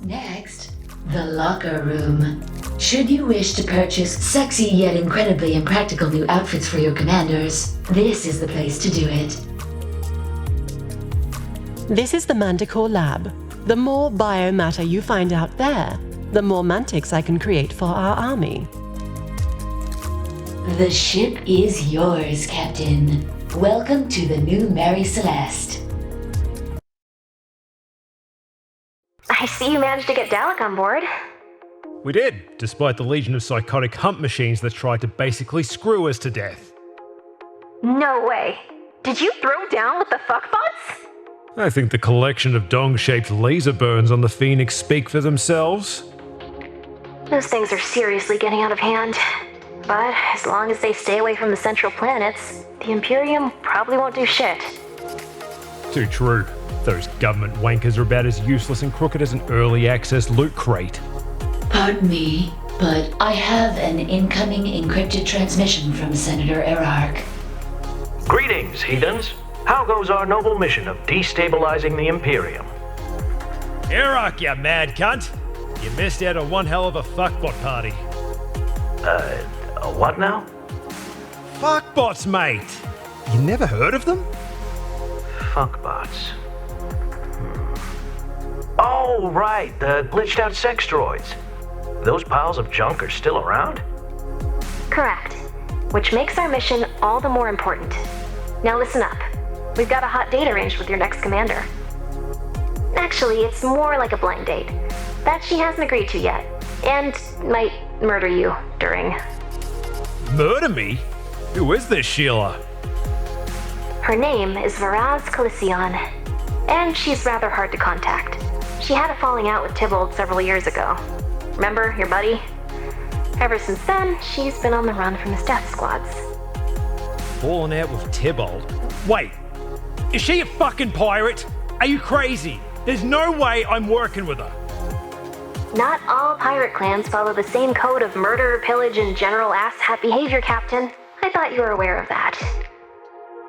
Next, the locker room. Should you wish to purchase sexy yet incredibly impractical new outfits for your commanders, this is the place to do it. This is the Manticore Lab. The more biomatter you find out there, the more mantics I can create for our army. The ship is yours, Captain. Welcome to the new Mary Celeste. I see you managed to get Dalek on board. We did, despite the legion of psychotic hump machines that tried to basically screw us to death. No way. Did you throw down with the fuckbots? I think the collection of dong-shaped laser burns on the Phoenix speak for themselves. Those things are seriously getting out of hand. But as long as they stay away from the central planets, the Imperium probably won't do shit. Too true. Those government wankers are about as useless and crooked as an early access loot crate. Pardon me, but I have an incoming encrypted transmission from Senator Erarch. Greetings, heathens. How goes our noble mission of destabilizing the Imperium? Erarch, you mad cunt! You missed out on one hell of a fuckbot party. What now? Fuckbots, mate! You never heard of them? Fuckbots. Oh, right, the glitched out sex droids. Those piles of junk are still around? Correct. Which makes our mission all the more important. Now listen up. We've got a hot date arranged with your next commander. Actually, it's more like a blind date. That she hasn't agreed to yet. And might murder you during. Murder me? Who is this Sheila? Her name is Killision, and she's rather hard to contact. She had a falling out with Tibold several years ago. Remember, your buddy? Ever since then, she's been on the run from his death squads. Falling out with Tibold? Wait, is she a fucking pirate? Are you crazy? There's no way I'm working with her. Not all pirate clans follow the same code of murder, pillage, and general asshat behavior, Captain. I thought you were aware of that.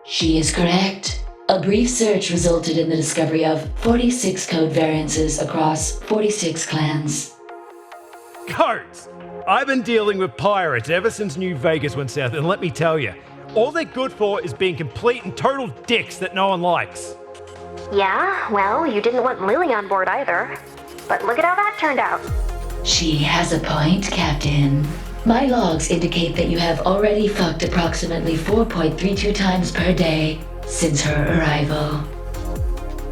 She is correct. A brief search resulted in the discovery of 46 code variances across 46 clans. Codes! I've been dealing with pirates ever since New Vegas went south, and let me tell you, all they're good for is being complete and total dicks that no one likes. Yeah, well, you didn't want Lily on board either. But look at how that turned out. She has a point, Captain. My logs indicate that you have already fucked approximately 4.32 times per day since her arrival.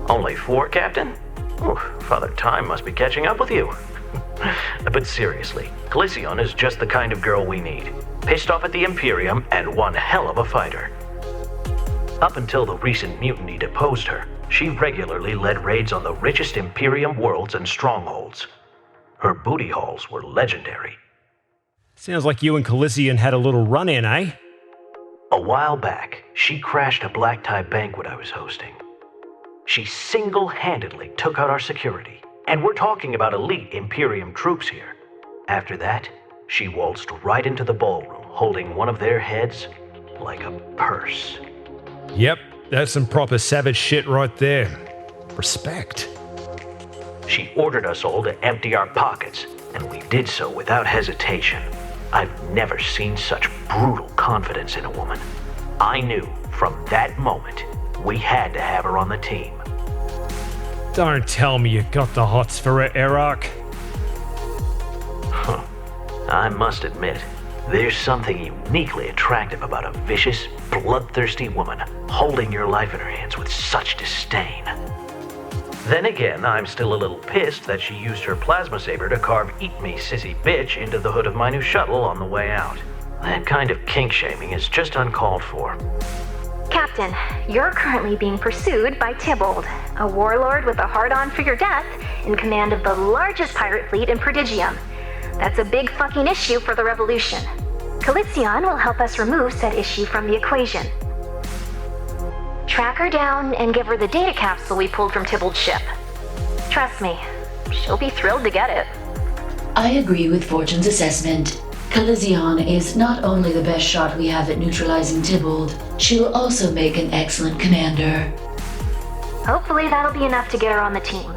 Only 4, Captain? Ooh, Father Time must be catching up with you. But seriously, Killision is just the kind of girl we need. Pissed off at the Imperium and one hell of a fighter. Up until the recent mutiny deposed her, she regularly led raids on the richest Imperium worlds and strongholds. Her booty hauls were legendary. Sounds like you and Killision had a little run-in, eh? A while back, she crashed a black tie banquet I was hosting. She single-handedly took out our security, and we're talking about elite Imperium troops here. After that, she waltzed right into the ballroom, holding one of their heads like a purse. Yep, that's some proper savage shit right there. Respect. She ordered us all to empty our pockets, and we did so without hesitation. I've never seen such brutal confidence in a woman. I knew from that moment we had to have her on the team. Don't tell me you got the hots for her, Erarch. Huh. I must admit, there's something uniquely attractive about a vicious, bloodthirsty woman holding your life in her hands with such disdain. Then again, I'm still a little pissed that she used her plasma saber to carve "Eat Me, Sissy Bitch" into the hood of my new shuttle on the way out. That kind of kink-shaming is just uncalled for. Captain, you're currently being pursued by Tibold, a warlord with a hard-on for your death in command of the largest pirate fleet in Prodigium. That's a big fucking issue for the Revolution. Killision will help us remove said issue from the equation. Track her down and give her the data capsule we pulled from Tibold's ship. Trust me, she'll be thrilled to get it. I agree with Fortune's assessment. Killision is not only the best shot we have at neutralizing Tibold, she'll also make an excellent commander. Hopefully that'll be enough to get her on the team.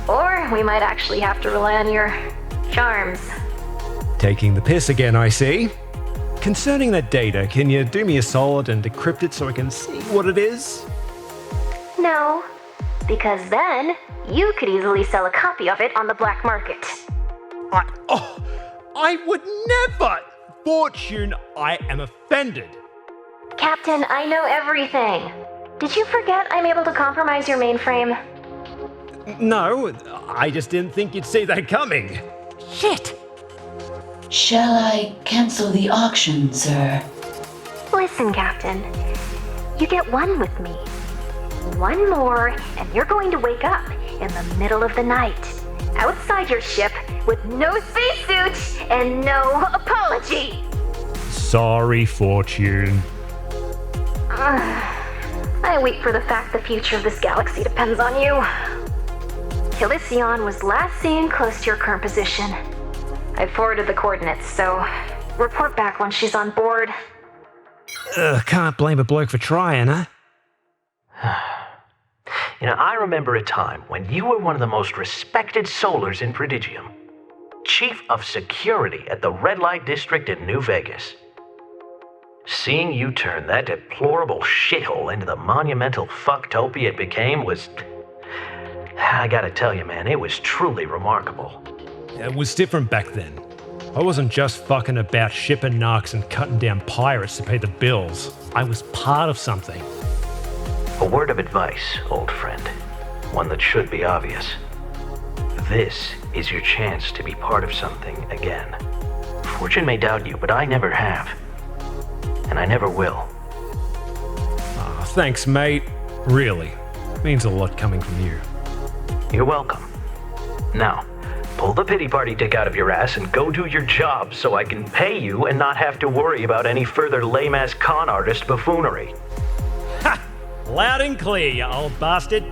Or we might actually have to rely on your charms. Taking the piss again, I see. Concerning that data, can you do me a solid and decrypt it so I can see what it is? No, because then you could easily sell a copy of it on the black market. I would never! Fortune, I am offended. Captain, I know everything. Did you forget I'm able to compromise your mainframe? No, I just didn't think you'd see that coming. Shit! Shall I cancel the auction, sir? Listen, Captain. You get one with me. One more, and you're going to wake up in the middle of the night, outside your ship, with no spacesuit and no apology. Sorry, Fortune. I weep for the fact the future of this galaxy depends on you. Killision was last seen close to your current position. I forwarded the coordinates, so report back once she's on board. Can't blame a bloke for trying, huh? I remember a time when you were one of the most respected solars in Prodigium. Chief of Security at the Red Light District in New Vegas. Seeing you turn that deplorable shithole into the monumental fucktopia it became was... I gotta tell you, man, it was truly remarkable. It was different back then. I wasn't just fucking about shipping narcs and cutting down pirates to pay the bills. I was part of something. A word of advice, old friend. One that should be obvious. This is your chance to be part of something again. Fortune may doubt you, but I never have. And I never will. Thanks, mate. Really. Means a lot coming from you. You're welcome. Now, pull the pity party dick out of your ass and go do your job so I can pay you and not have to worry about any further lame-ass con artist buffoonery. Ha! Loud and clear, you old bastard.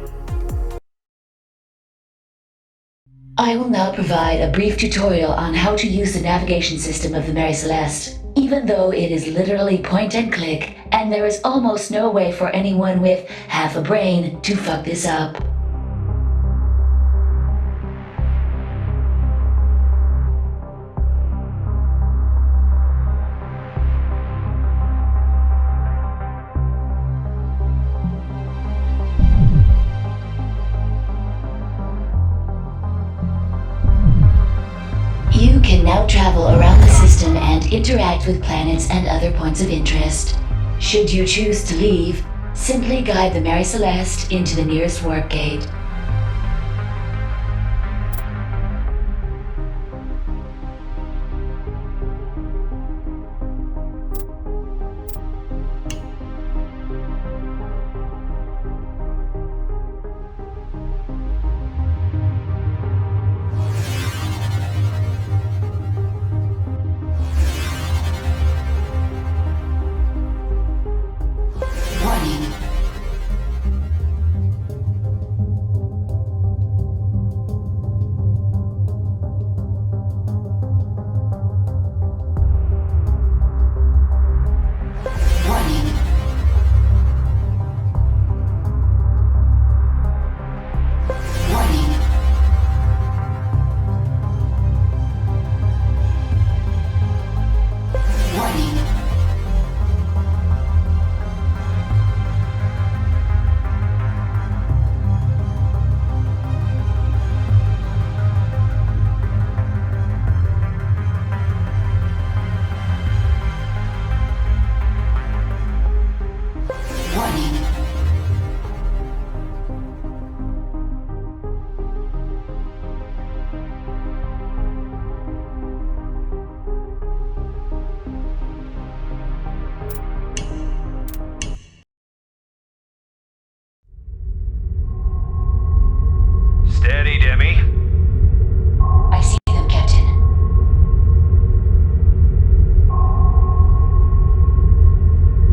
I will now provide a brief tutorial on how to use the navigation system of the Mary Celeste. Even though it is literally point and click, and there is almost no way for anyone with half a brain to fuck this up. You can now travel around the system and interact with planets and other points of interest. Should you choose to leave, simply guide the Mary Celeste into the nearest warp gate. Warning. Warning. Warning. Warning. Warning. Steady, Demi. I see them, Captain.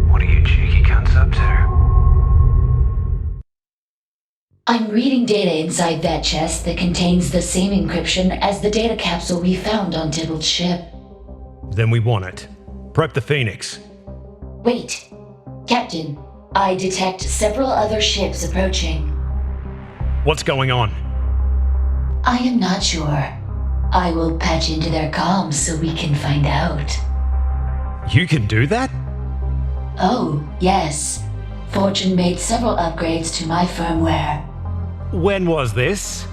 What are you cheeky cunts up to? I'm reading data inside that chest that contains the same encryption as the data capsule we found on Tibold's ship. Then we want it. Prep the Phoenix. Wait. Captain, I detect several other ships approaching. What's going on? I am not sure. I will patch into their comms so we can find out. You can do that? Oh, yes. Fortune made several upgrades to my firmware. When was this?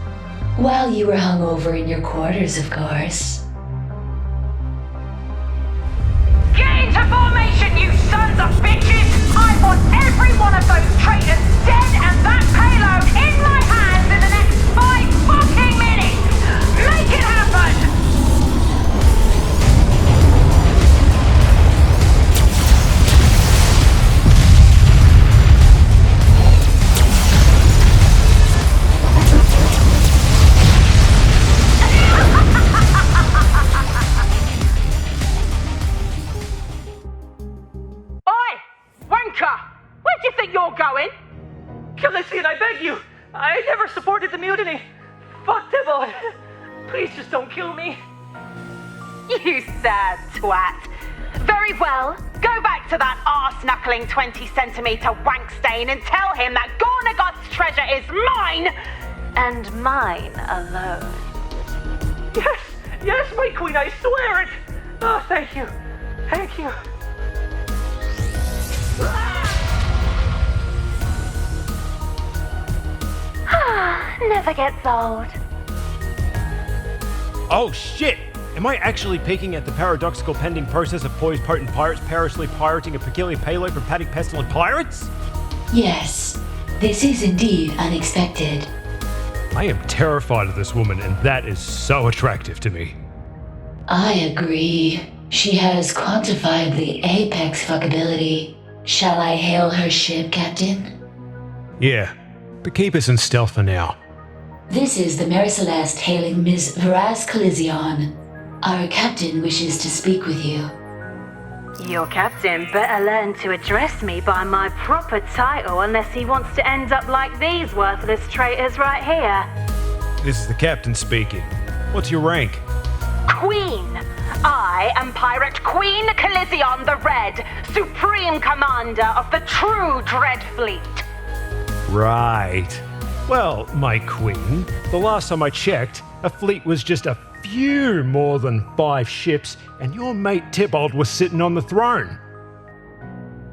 While you were hungover in your quarters, of course. Get into formation, you sons of bitches! I want every one of those traitors dead and that payload in my hands in the next 5 fucking minutes! Make it happen! Where do you think you're going? Killision, I beg you! I never supported the mutiny! Fuck Tibold! Please just don't kill me! You sad twat. Very well. Go back to that arse-knuckling 20-centimeter wank stain and tell him that Gornagot's treasure is mine! And mine alone. Yes! Yes, my queen, I swear it! Oh, thank you. Thank you. Never gets old. Oh shit! Am I actually peeking at the paradoxical pending process of poised potent pirates perilously pirating a peculiar payload from panic pestilent pirates? Yes, this is indeed unexpected. I am terrified of this woman, and that is so attractive to me. I agree. She has quantifiably apex fuckability. Shall I hail her ship, Captain? Yeah, but keep us in stealth for now. This is the Mary Celeste hailing Ms. Killision. Our captain wishes to speak with you. Your captain better learn to address me by my proper title unless he wants to end up like these worthless traitors right here. This is the captain speaking. What's your rank? Queen! I am Pirate Queen Killision the Red, Supreme Commander of the true Dread Fleet. Right. Well, my queen, the last time I checked, a fleet was just a few more than 5 ships, and your mate Tibold was sitting on the throne.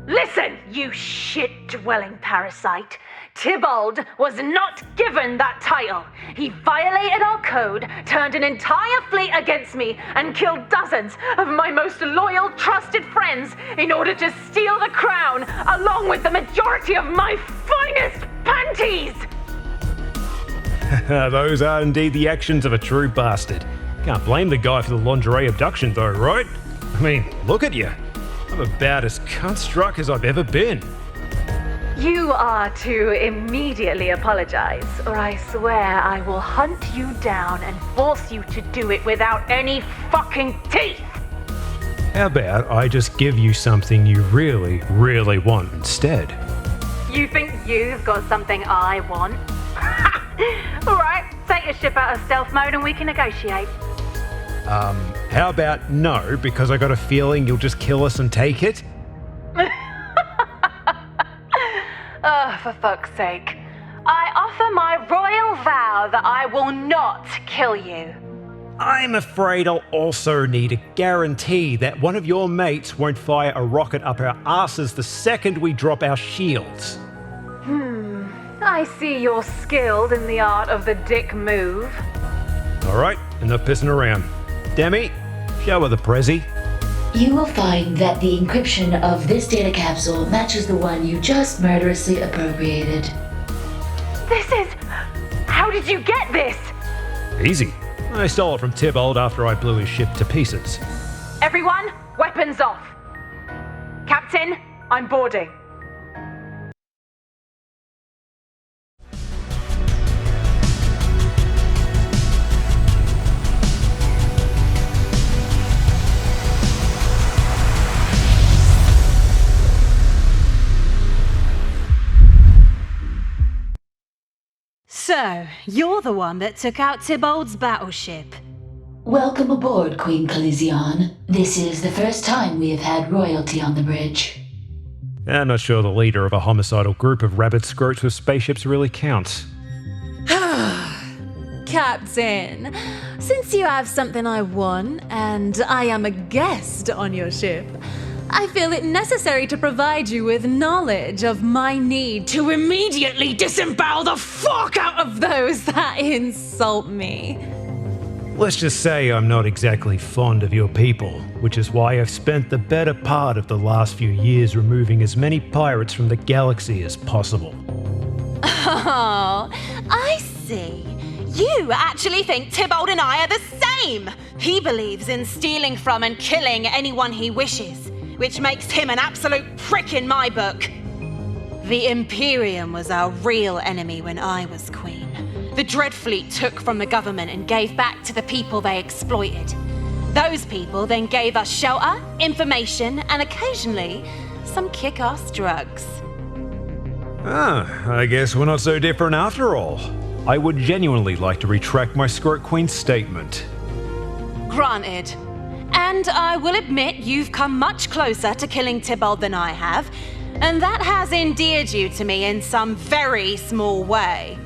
Listen, you shit-dwelling parasite. Tibold was not given that title. He violated our code, turned an entire fleet against me, and killed dozens of my most loyal, trusted friends in order to steal the crown, along with the majority of my finest panties! Those are indeed the actions of a true bastard. Can't blame the guy for the lingerie abduction though, right? I mean, look at you. I'm about as cunt-struck as I've ever been. You are to immediately apologize, or I swear I will hunt you down and force you to do it without any fucking teeth! How about I just give you something you really, really want instead? You think you've got something I want? Alright, take your ship out of stealth mode and we can negotiate. How about no, because I got a feeling you'll just kill us and take it? Oh, for fuck's sake. I offer my royal vow that I will not kill you. I'm afraid I'll also need a guarantee that one of your mates won't fire a rocket up our asses the second we drop our shields. I see you're skilled in the art of the dick move. Alright, enough pissing around. Demi, show her the prezi. You will find that the encryption of this data capsule matches the one you just murderously appropriated. This is... How did you get this? Easy. I stole it from Tibold after I blew his ship to pieces. Everyone, weapons off. Captain, I'm boarding. So, you're the one that took out Tibold's battleship. Welcome aboard, Queen Killision. This is the first time we have had royalty on the bridge. I'm not sure the leader of a homicidal group of rabid scroats with spaceships really counts. Captain, since you have something I want, and I am a guest on your ship, I feel it necessary to provide you with knowledge of my need to immediately disembowel the fuck out of those that insult me. Let's just say I'm not exactly fond of your people, which is why I've spent the better part of the last few years removing as many pirates from the galaxy as possible. Oh, I see. You actually think Tibold and I are the same! He believes in stealing from and killing anyone he wishes, which makes him an absolute prick in my book. The Imperium was our real enemy when I was queen. The Dreadfleet took from the government and gave back to the people they exploited. Those people then gave us shelter, information, and occasionally some kick-ass drugs. I guess we're not so different after all. I would genuinely like to retract my Scroat Queen statement. Granted. And I will admit you've come much closer to killing Tibold than I have, and that has endeared you to me in some very small way.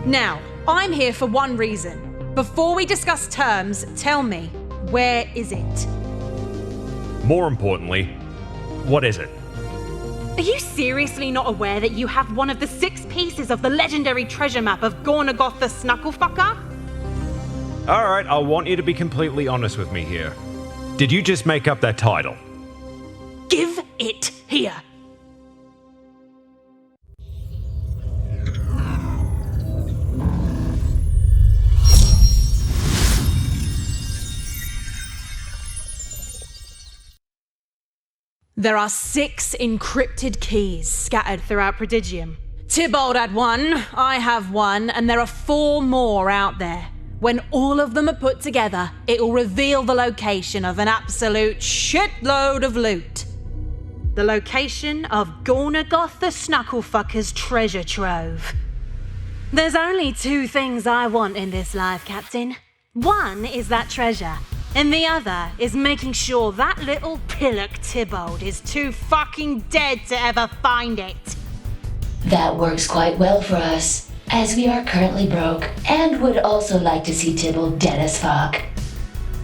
Now, I'm here for one reason. Before we discuss terms, tell me, where is it? More importantly, what is it? Are you seriously not aware that you have one of the 6 pieces of the legendary treasure map of Gornagoth the Snucklefucker? Alright, I want you to be completely honest with me here. Did you just make up that title? Give it here. There are 6 encrypted keys scattered throughout Prodigium. Tibold had one, I have one, and there are 4 more out there. When all of them are put together, it will reveal the location of an absolute shitload of loot. The location of Gornagoth the Snucklefucker's treasure trove. There's only 2 things I want in this life, Captain. One is that treasure, and the other is making sure that little pillock Tibold is too fucking dead to ever find it. That works quite well for us, as we are currently broke and would also like to see Tibold dead as fuck.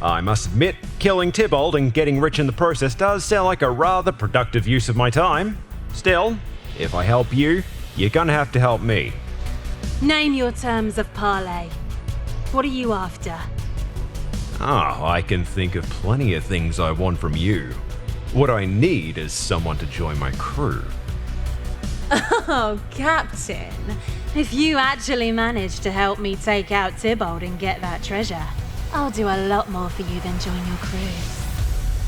I must admit, killing Tibold and getting rich in the process does sound like a rather productive use of my time. Still, if I help you, you're gonna have to help me. Name your terms of parley. What are you after? I can think of plenty of things I want from you. What I need is someone to join my crew. Oh, Captain. If you actually manage to help me take out Tibold and get that treasure, I'll do a lot more for you than join your crew.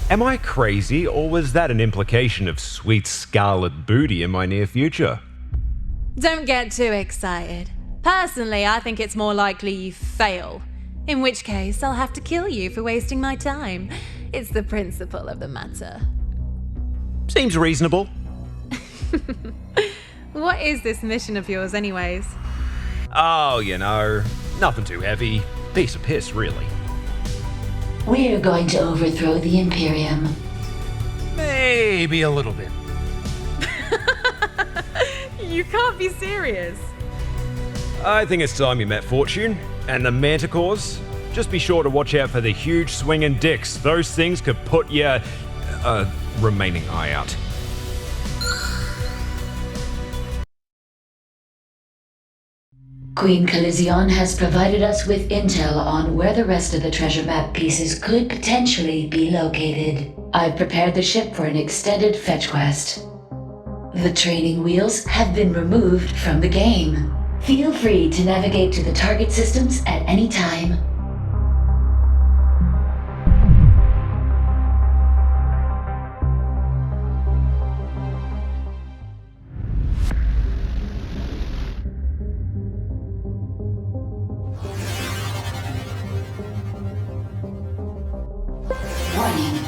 Am I crazy, or was that an implication of sweet scarlet booty in my near future? Don't get too excited. Personally, I think it's more likely you fail. In which case, I'll have to kill you for wasting my time. It's the principle of the matter. Seems reasonable. What is this mission of yours, anyways? Oh, nothing too heavy. Piece of piss, really. We're going to overthrow the Imperium. Maybe a little bit. You can't be serious. I think it's time you met Fortune. And the Manticores? Just be sure to watch out for the huge swinging dicks. Those things could put your remaining eye out. Queen Killision has provided us with intel on where the rest of the treasure map pieces could potentially be located. I've prepared the ship for an extended fetch quest. The training wheels have been removed from the game. Feel free to navigate to the target systems at any time. Warning.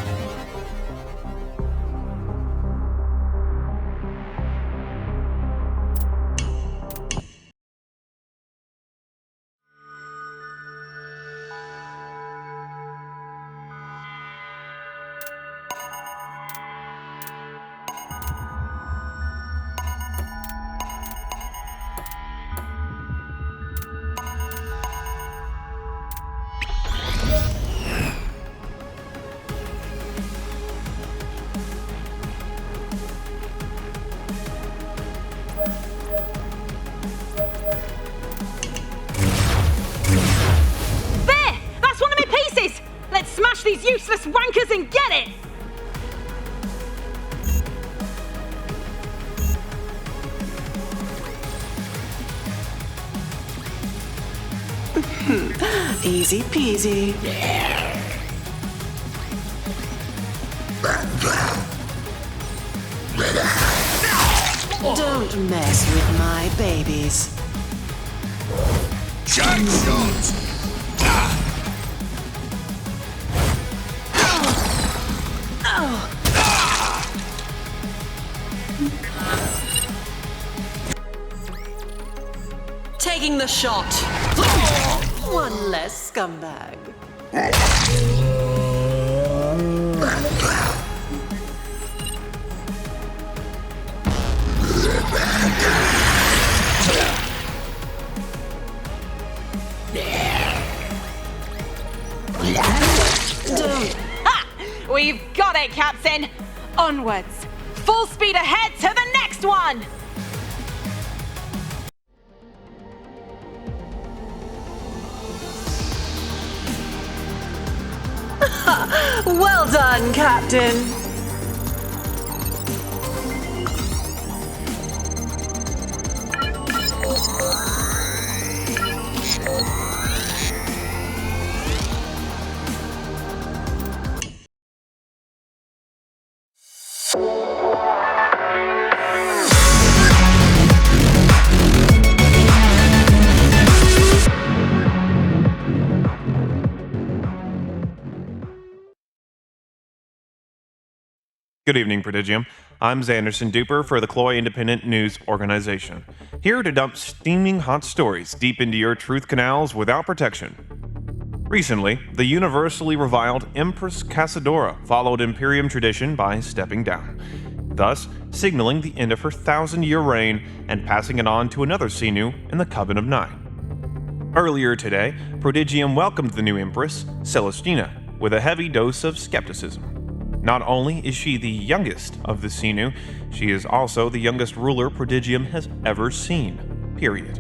useless wankers and get it! Easy peasy. Don't mess with my babies. Taking the shot. One less scumbag. We've got it, Captain! Onwards! Full speed ahead to the next one! Well done, Captain. Good evening, Prodigium. I'm Zanderson Duper for the Cloy Independent News Organization, here to dump steaming hot stories deep into your truth canals without protection. Recently, the universally reviled Empress Casadora followed Imperium tradition by stepping down, thus signaling the end of her 1,000-year reign and passing it on to another Xenu in the Coven of Nine. Earlier today, Prodigium welcomed the new Empress, Celestina, with a heavy dose of skepticism. Not only is she the youngest of the Xenu, she is also the youngest ruler Prodigium has ever seen, period.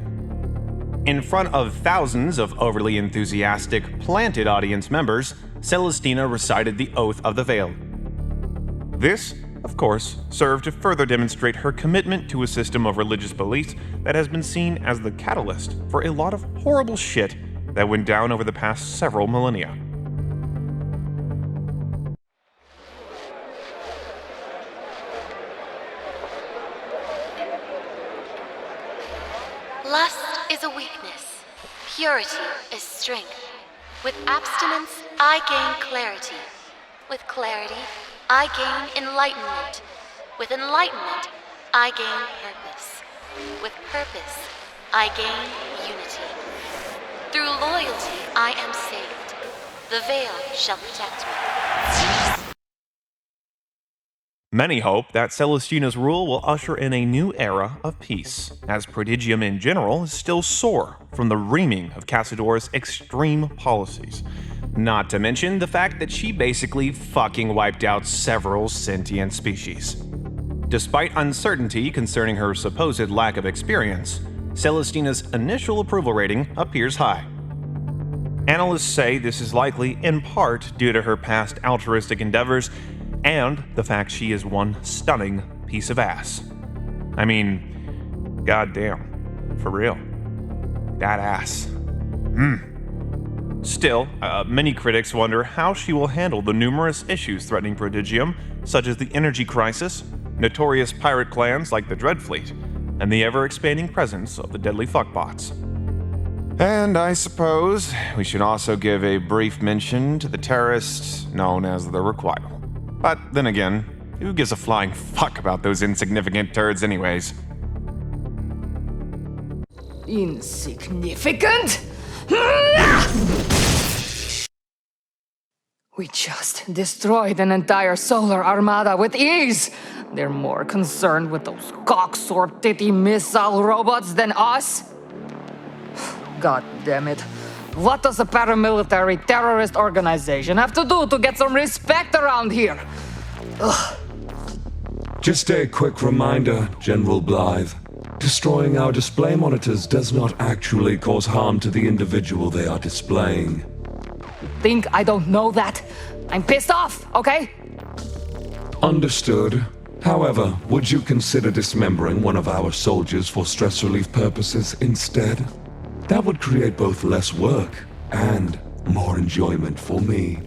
In front of thousands of overly enthusiastic, planted audience members, Celestina recited the Oath of the Veil. This, of course, served to further demonstrate her commitment to a system of religious beliefs that has been seen as the catalyst for a lot of horrible shit that went down over the past several millennia. Lust is a weakness. Purity is strength. With abstinence, I gain clarity. With clarity, I gain enlightenment. With enlightenment, I gain purpose. With purpose, I gain unity. Through loyalty, I am saved. The veil shall protect me. Many hope that Celestina's rule will usher in a new era of peace, as Prodigium in general is still sore from the reaming of Casadora's extreme policies. Not to mention the fact that she basically fucking wiped out several sentient species. Despite uncertainty concerning her supposed lack of experience, Celestina's initial approval rating appears high. Analysts say this is likely in part due to her past altruistic endeavors and the fact she is one stunning piece of ass. I mean, goddamn, for real. That ass. Still, many critics wonder how she will handle the numerous issues threatening Prodigium, such as the energy crisis, notorious pirate clans like the Dreadfleet, and the ever-expanding presence of the deadly fuckbots. And I suppose we should also give a brief mention to the terrorists known as the Requital. But then again, who gives a flying fuck about those insignificant turds anyways? Insignificant? We just destroyed an entire solar armada with ease. They're more concerned with those cocksore titty missile robots than us. God damn it. What does a paramilitary terrorist organization have to do to get some respect around here? Ugh. Just a quick reminder, General Blythe. Destroying our display monitors does not actually cause harm to the individual they are displaying. You think I don't know that? I'm pissed off, okay? Understood. However, would you consider dismembering one of our soldiers for stress relief purposes instead? That would create both less work and more enjoyment for me.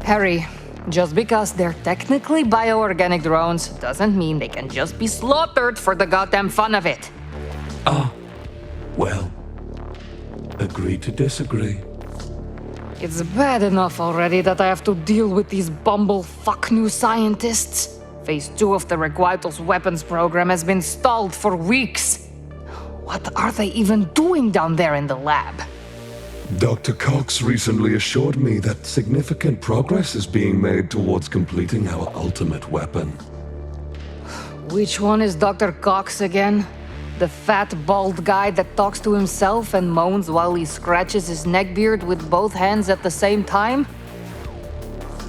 Harry, just because they're technically bioorganic drones doesn't mean they can just be slaughtered for the goddamn fun of it. Well, agree to disagree. It's bad enough already that I have to deal with these bumblefuck new scientists. Phase 2 of the Requital's weapons program has been stalled for weeks. What are they even doing down there in the lab? Dr. Cox recently assured me that significant progress is being made towards completing our ultimate weapon. Which one is Dr. Cox again? The fat, bald guy that talks to himself and moans while he scratches his neckbeard with both hands at the same time?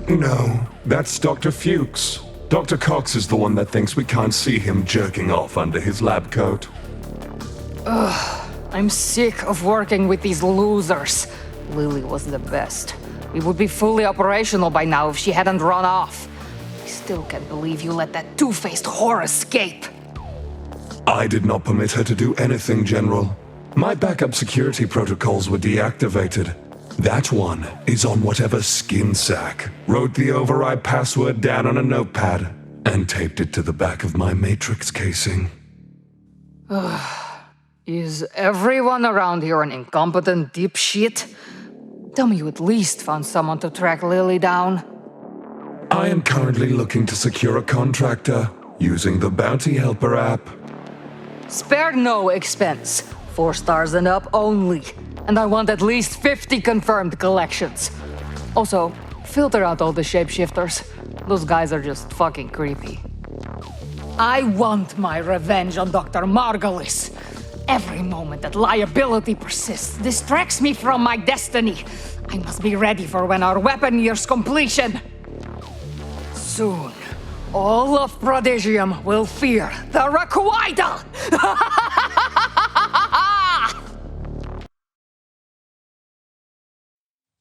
No, that's Dr. Fuchs. Dr. Cox is the one that thinks we can't see him jerking off under his lab coat. I'm sick of working with these losers. Lily was the best. We would be fully operational by now if she hadn't run off. I still can't believe you let that two-faced whore escape. I did not permit her to do anything, General. My backup security protocols were deactivated. That one is on whatever skin sack wrote the override password down on a notepad and taped it to the back of my Matrix casing. Is everyone around here an incompetent dipshit? Tell me you at least found someone to track Lily down. I am currently looking to secure a contractor using the Bounty Helper app. Spare no expense. 4 stars and up only. And I want at least 50 confirmed collections. Also, filter out all the shapeshifters. Those guys are just fucking creepy. I want my revenge on Dr. Margulis. Every moment that liability persists distracts me from my destiny. I must be ready for when our weapon nears completion. Soon, all of Prodigium will fear the Requital!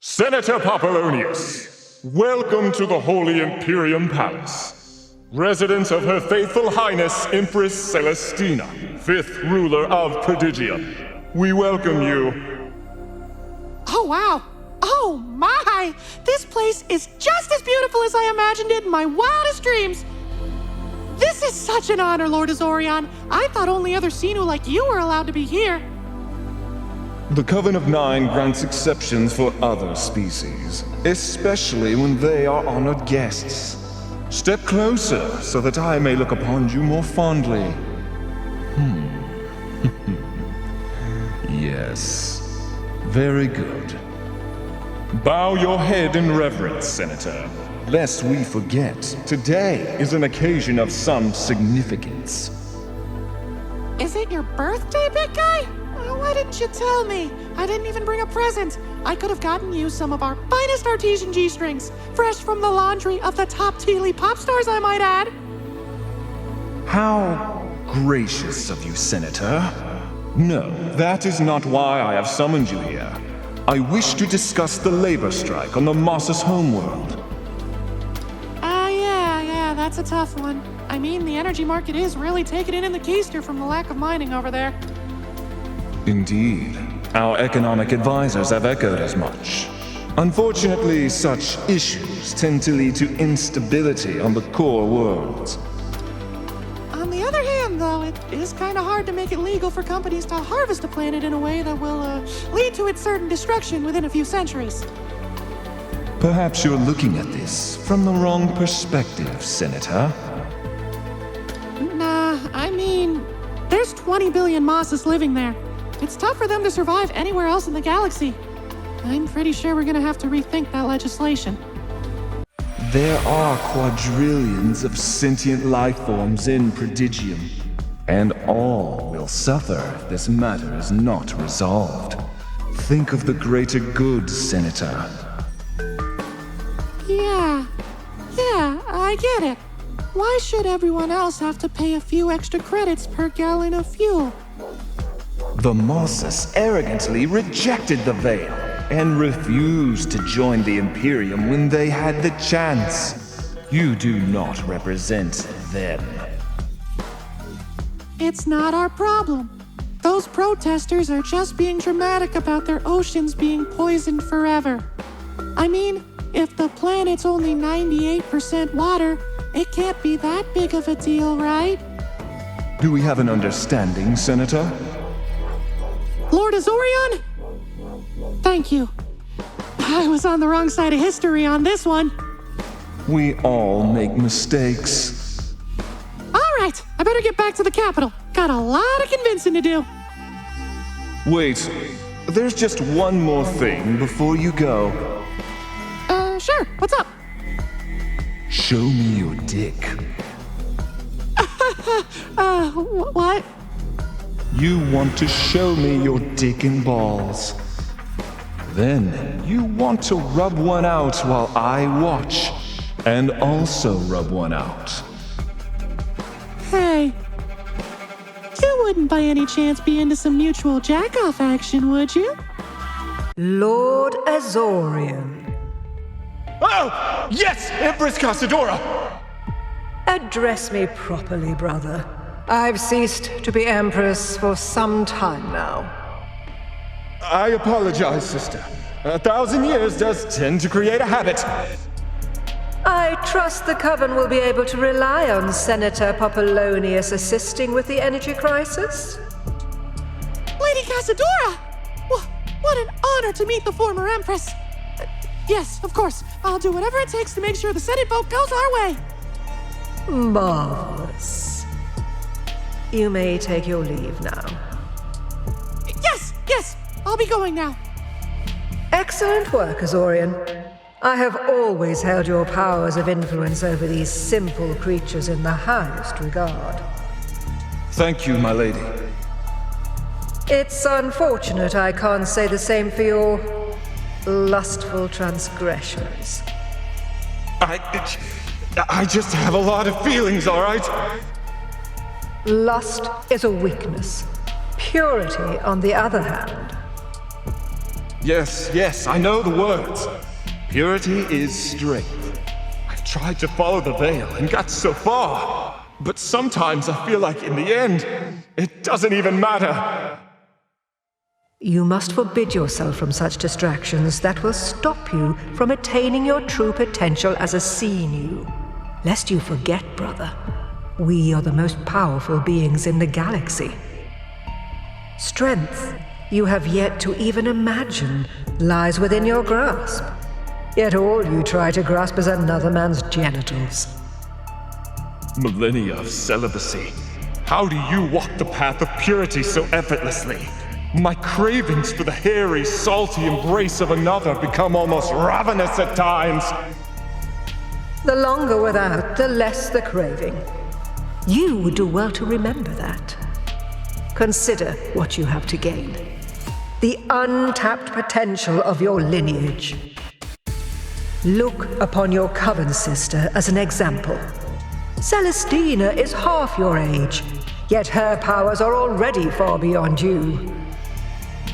Senator Papillonius, welcome to the Holy Imperium Palace. Residence of Her Faithful Highness Empress Celestina, 5th ruler of Prodigium. We welcome you. Oh, wow. Oh, my! This place is just as beautiful as I imagined it in my wildest dreams. This is such an honor, Lord Azorion. I thought only other Xenu like you were allowed to be here. The Coven of Nine grants exceptions for other species, especially when they are honored guests. Step closer so that I may look upon you more fondly. Yes. Very good. Bow your head in reverence, Senator. Lest we forget, today is an occasion of some significance. Is it your birthday, big guy? Why didn't you tell me? I didn't even bring a present. I could have gotten you some of our finest artesian G-strings, fresh from the laundry of the top Tealy pop stars, I might add. How gracious of you, Senator. No, that is not why I have summoned you here. I wish to discuss the labor strike on the Moss's homeworld. Yeah, that's a tough one. I mean, the energy market is really taking it in the keister from the lack of mining over there. Indeed. Our economic advisors have echoed as much. Unfortunately, such issues tend to lead to instability on the core worlds. On the other hand, though, it is kind of hard to make it legal for companies to harvest a planet in a way that will lead to its certain destruction within a few centuries. Perhaps you're looking at this from the wrong perspective, Senator. Nah, I mean, there's 20 billion Mosses living there. It's tough for them to survive anywhere else in the galaxy. I'm pretty sure we're gonna have to rethink that legislation. There are quadrillions of sentient life forms in Prodigium, and all will suffer if this matter is not resolved. Think of the greater good, Senator. Yeah, I get it. Why should everyone else have to pay a few extra credits per gallon of fuel? The Mosses arrogantly rejected the veil, and refused to join the Imperium when they had the chance. You do not represent them. It's not our problem. Those protesters are just being dramatic about their oceans being poisoned forever. I mean, if the planet's only 98% water, it can't be that big of a deal, right? Do we have an understanding, Senator? Lord Azorion? Thank you. I was on the wrong side of history on this one. We all make mistakes. All right, I better get back to the capital. Got a lot of convincing to do. Wait, there's just one more thing before you go. Sure, what's up? Show me your dick. What? You want to show me your dick and balls. Then you want to rub one out while I watch, and also rub one out. Hey, you wouldn't by any chance be into some mutual jack-off action, would you? Lord Azorion. Oh! Yes, Empress Casadora! Address me properly, brother. I've ceased to be Empress for some time now. I apologize, sister. 1,000 years does tend to create a habit. I trust the Coven will be able to rely on Senator Popolonius assisting with the energy crisis. Lady Casadora! What an honor to meet the former Empress! Yes, of course. I'll do whatever it takes to make sure the Senate vote goes our way. Marvelous. You may take your leave now. Yes, I'll be going now. Excellent work, Azorion. I have always held your powers of influence over these simple creatures in the highest regard. Thank you, my lady. It's unfortunate I can't say the same for your lustful transgressions. I just have a lot of feelings, all right? Lust is a weakness. Purity, on the other hand. Yes, I know the words. Purity is strength. I've tried to follow the veil and got so far, but sometimes I feel like in the end, it doesn't even matter. You must forbid yourself from such distractions that will stop you from attaining your true potential as a Sea-New. Lest you forget, brother, we are the most powerful beings in the galaxy. Strength you have yet to even imagine lies within your grasp. Yet all you try to grasp is another man's genitals. Millennia of celibacy. How do you walk the path of purity so effortlessly? My cravings for the hairy, salty embrace of another become almost ravenous at times. The longer without, the less the craving. You would do well to remember that. Consider what you have to gain. The untapped potential of your lineage. Look upon your Coven sister as an example. Celestina is half your age, yet her powers are already far beyond you.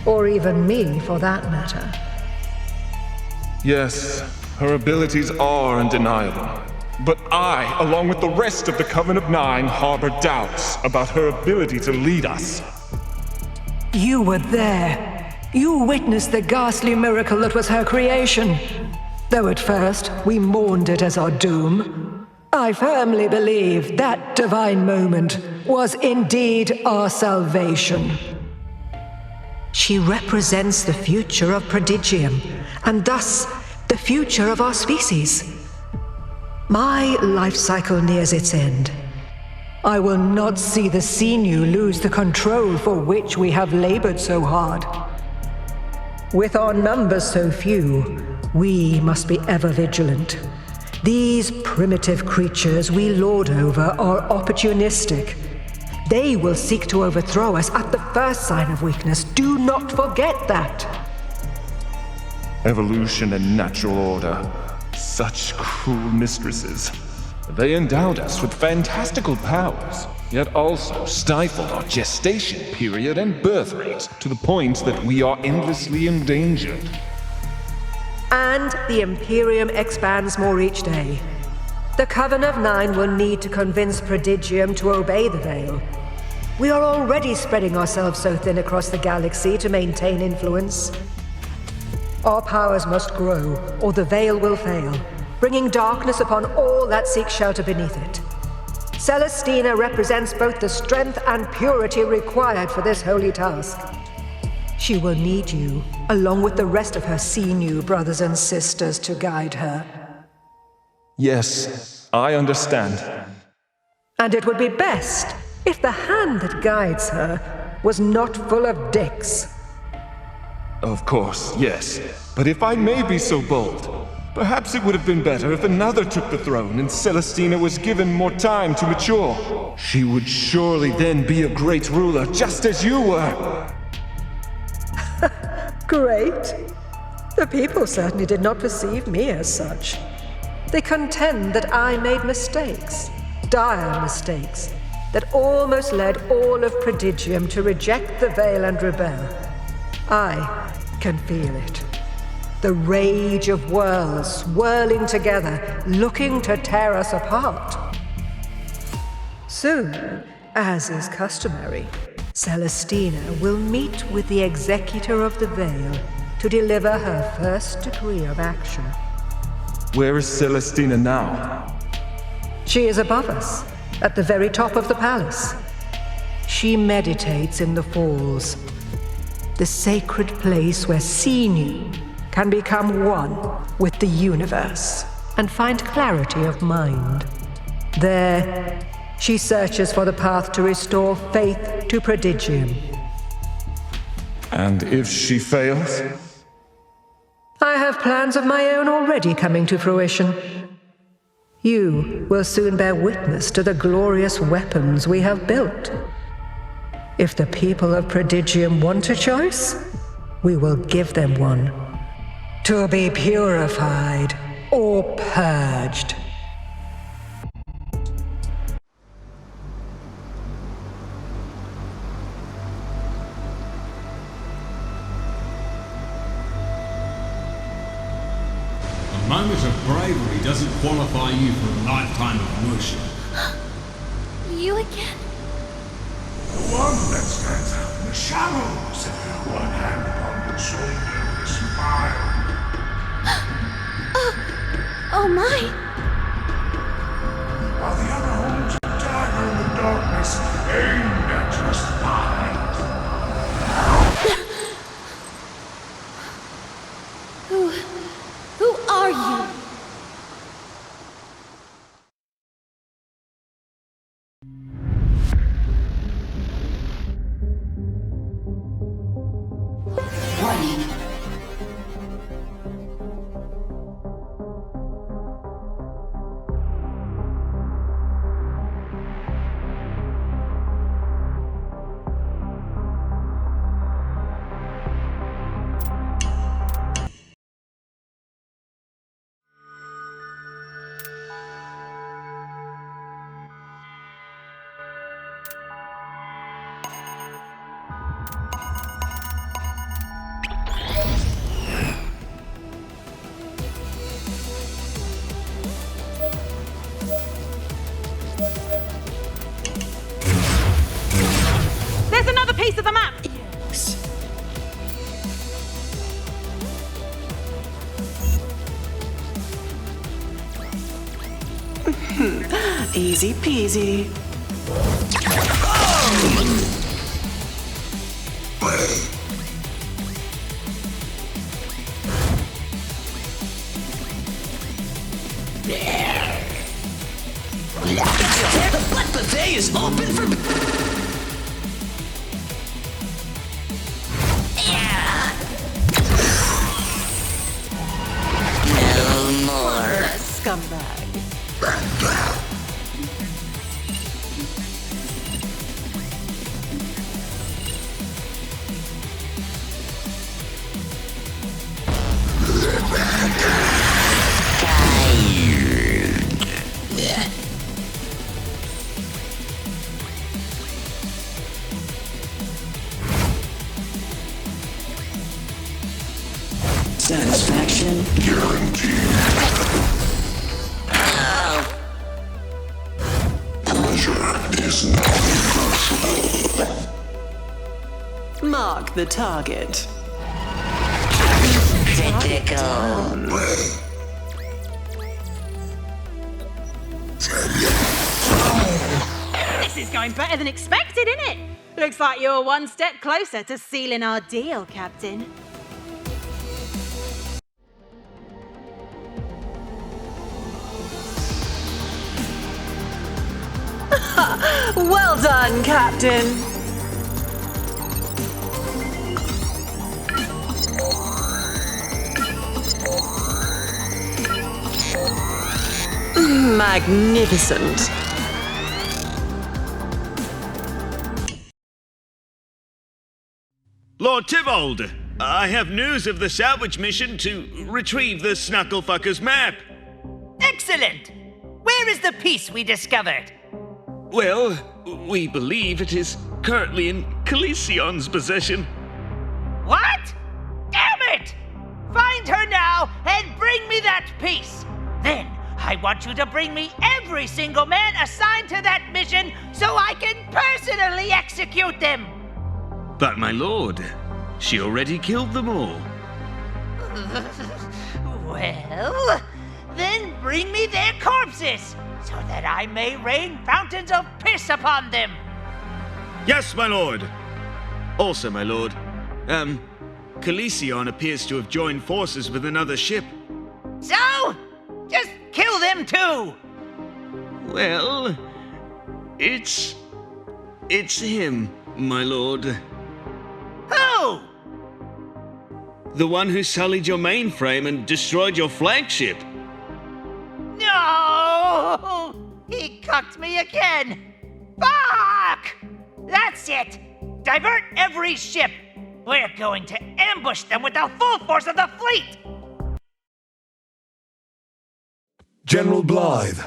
Or even me, for that matter. Yes, her abilities are undeniable. But I, along with the rest of the Coven of Nine, harbor doubts about her ability to lead us. You were there. You witnessed the ghastly miracle that was her creation. Though at first we mourned it as our doom, I firmly believe that divine moment was indeed our salvation. She represents the future of Prodigium, and thus the future of our species. My life cycle nears its end. I will not see the Sea-New lose the control for which we have labored so hard. With our numbers so few, we must be ever vigilant. These primitive creatures we lord over are opportunistic. They will seek to overthrow us at the first sign of weakness. Do not forget that. Evolution and natural order. Such cruel mistresses. They endowed us with fantastical powers, yet also stifled our gestation period and birth rate to the point that we are endlessly endangered. And the Imperium expands more each day. The Coven of Nine will need to convince Prodigium to obey the Veil. We are already spreading ourselves so thin across the galaxy to maintain influence. Our powers must grow, or the Veil will fail, bringing darkness upon all that seek shelter beneath it. Celestina represents both the strength and purity required for this holy task. She will need you, along with the rest of her sinew brothers and sisters, to guide her. Yes, I understand. And it would be best if the hand that guides her was not full of dicks. Of course, yes. But if I may be so bold, perhaps it would have been better if another took the throne and Celestina was given more time to mature. She would surely then be a great ruler, just as you were. Great. The people certainly did not perceive me as such. They contend that I made mistakes, dire mistakes, that almost led all of Prodigium to reject the Veil and rebel. I can feel it. The rage of worlds swirling together, looking to tear us apart. Soon, as is customary, Celestina will meet with the Executor of the Veil to deliver her first decree of action. Where is Celestina now? She is above us, at the very top of the palace. She meditates in the falls, the sacred place where sinew can become one with the universe and find clarity of mind. There, she searches for the path to restore faith to Prodigium. And if she fails? I have plans of my own already coming to fruition. You will soon bear witness to the glorious weapons we have built. If the people of Prodigium want a choice, we will give them one. To be purified or purged. A moment of bravery doesn't qualify you for a lifetime of immersion. You again? The one that stands out in the shadows. One hand upon your shoulder with a smile. Oh my! While the other holds a dagger in the darkness, aimed at your spine. Who are you? Warning. There's another piece of the map! Easy peasy. The butt buffet is open for... No more. Scumbag. Satisfaction. the target. Critical. This is going better than expected, isn't it? Looks like you're one step closer to sealing our deal, Captain. Well done, Captain. Magnificent. Lord Tibold, I have news of the salvage mission to retrieve the Snucklefucker's map. Excellent! Where is the piece we discovered? Well, we believe it is currently in Killision's possession. What? Damn it! Find her now and bring me that piece. Then I want you to bring me every single man assigned to that mission so I can personally execute them. But my lord, she already killed them all. Well, then bring me their corpses so that I may rain fountains of piss upon them. Yes, my lord. Also, my lord, Killision appears to have joined forces with another ship. So? Just kill them too! Well, it's him, my lord. Who? The one who sullied your mainframe and destroyed your flagship. No! He cucked me again! Fuck! That's it! Divert every ship! We're going to ambush them with the full force of the fleet! General Blythe,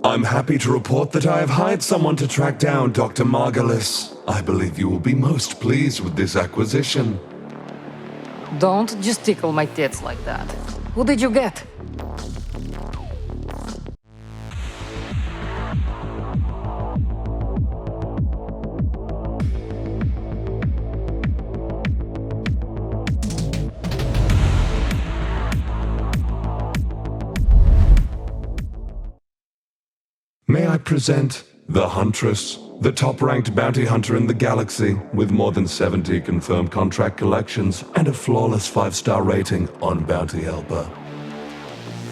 I'm happy to report that I have hired someone to track down Dr. Margulis. I believe you will be most pleased with this acquisition. Don't just tickle my tits like that. Who did you get? May I present the Huntress, the top-ranked bounty hunter in the galaxy, with more than 70 confirmed contract collections and a flawless 5-star rating on Bounty Helper.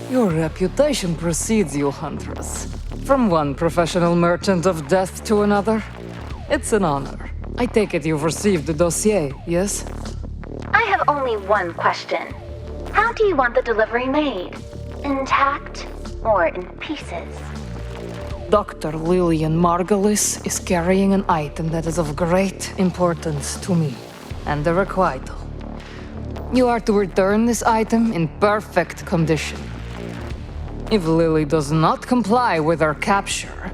Your reputation precedes you, Huntress. From one professional merchant of death to another. It's an honor. I take it you've received the dossier, yes? I have only one question. How do you want the delivery made? Intact or in pieces? Dr. Lillian Margulis is carrying an item that is of great importance to me and the requital. You are to return this item in perfect condition. If Lily does not comply with her capture,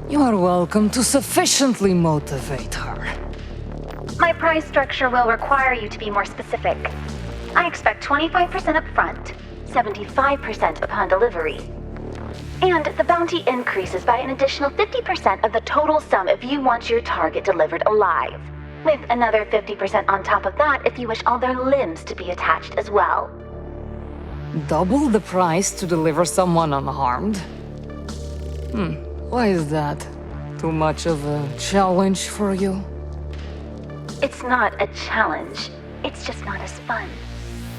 you are welcome to sufficiently motivate her. My price structure will require you to be more specific. I expect 25% up front, 75% upon delivery. And the bounty increases by an additional 50% of the total sum if you want your target delivered alive, with another 50% on top of that if you wish all their limbs to be attached as well. Double the price to deliver someone unharmed? Why is that? Too much of a challenge for you? It's not a challenge. It's just not as fun.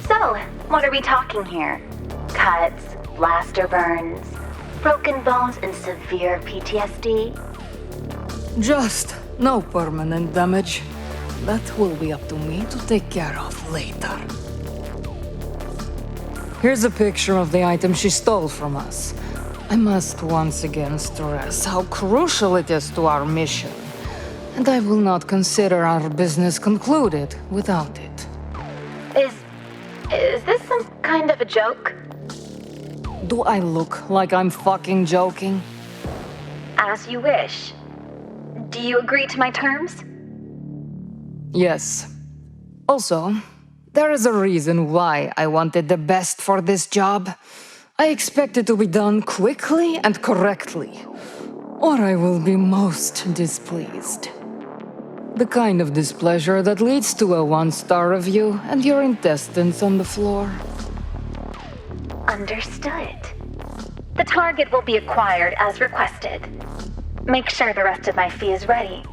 So, what are we talking here? Cuts, blaster burns, broken bones, and severe PTSD? Just no permanent damage. That will be up to me to take care of later. Here's a picture of the item she stole from us. I must once again stress how crucial it is to our mission, and I will not consider our business concluded without it. Is this some kind of a joke? Do I look like I'm fucking joking? As you wish. Do you agree to my terms? Yes. Also, there is a reason why I wanted the best for this job. I expect it to be done quickly and correctly, or I will be most displeased. The kind of displeasure that leads to a 1-star review and your intestines on the floor. Understood. The target will be acquired as requested. Make sure the rest of my fee is ready.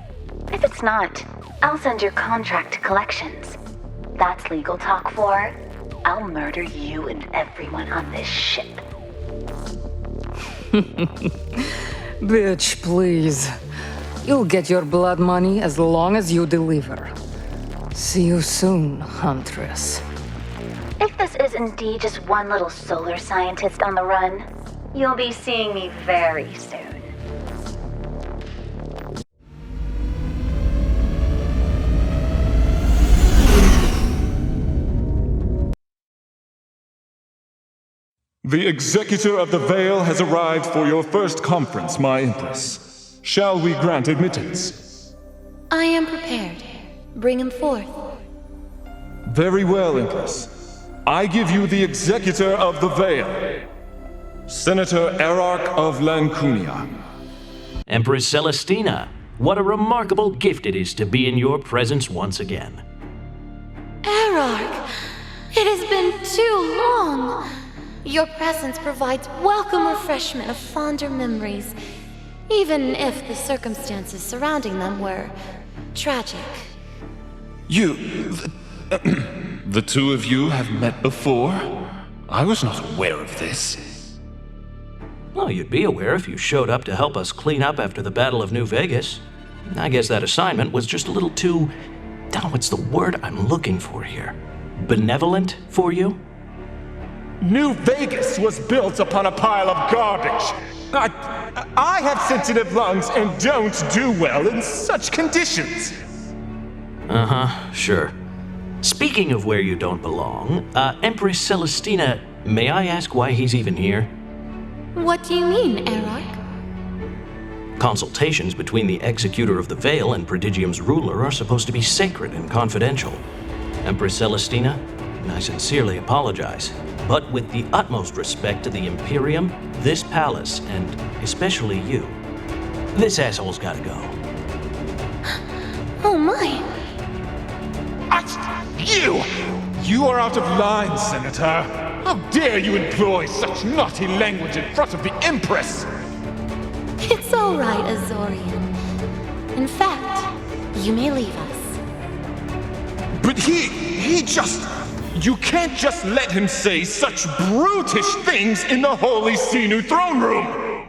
If it's not, I'll send your contract to collections. That's legal talk for I'll murder you and everyone on this ship. Bitch, please. You'll get your blood money as long as you deliver. See you soon, Huntress. If this is indeed just one little solar scientist on the run, you'll be seeing me very soon. The Executor of the Veil has arrived for your first conference, my Empress. Shall we grant admittance? I am prepared. Bring him forth. Very well, Empress. I give you the Executor of the Veil, Senator Erarch of Lancunia. Empress Celestina, what a remarkable gift it is to be in your presence once again. Erarch, it has been too long. Your presence provides welcome refreshment of fonder memories, even if the circumstances surrounding them were tragic. The two of you have met before? I was not aware of this. Well, you'd be aware if you showed up to help us clean up after the Battle of New Vegas. I guess that assignment was just a little too... what's the word I'm looking for here? Benevolent for you? New Vegas was built upon a pile of garbage. I have sensitive lungs and don't do well in such conditions. Sure. Speaking of where you don't belong, Empress Celestina, may I ask why he's even here? What do you mean, Erarch? Consultations between the Executor of the Veil and Prodigium's ruler are supposed to be sacred and confidential. Empress Celestina, I sincerely apologize, but with the utmost respect to the Imperium, this palace, and especially you, this asshole's gotta go. Oh my! You are out of line, Senator. How dare you employ such naughty language in front of the Empress? It's all right, Azorian. In fact, you may leave us. But he just... You can't just let him say such brutish things in the Holy Sinu throne room!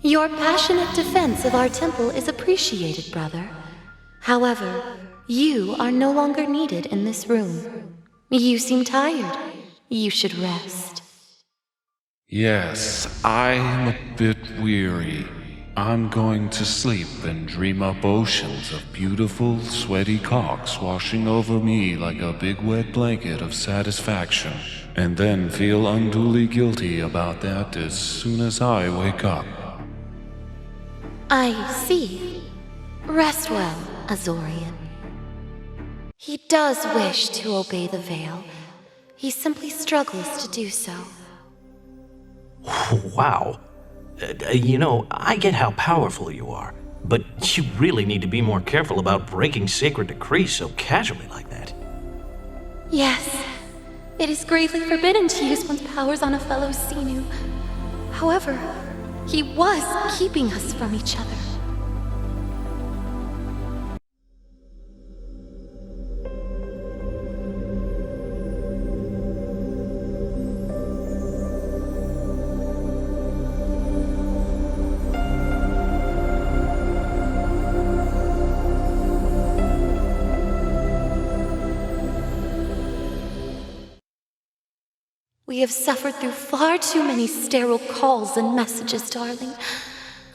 Your passionate defense of our temple is appreciated, brother. However, you are no longer needed in this room. You seem tired. You should rest. Yes, I'm a bit weary. I'm going to sleep and dream up oceans of beautiful, sweaty cocks washing over me like a big wet blanket of satisfaction, and then feel unduly guilty about that as soon as I wake up. I see. Rest well, Azorian. He does wish to obey the Veil. He simply struggles to do so. Wow. I get how powerful you are, but you really need to be more careful about breaking sacred decrees so casually like that. Yes, it is gravely forbidden to use one's powers on a fellow Sinu. However, he was keeping us from each other. We have suffered through far too many sterile calls and messages, darling.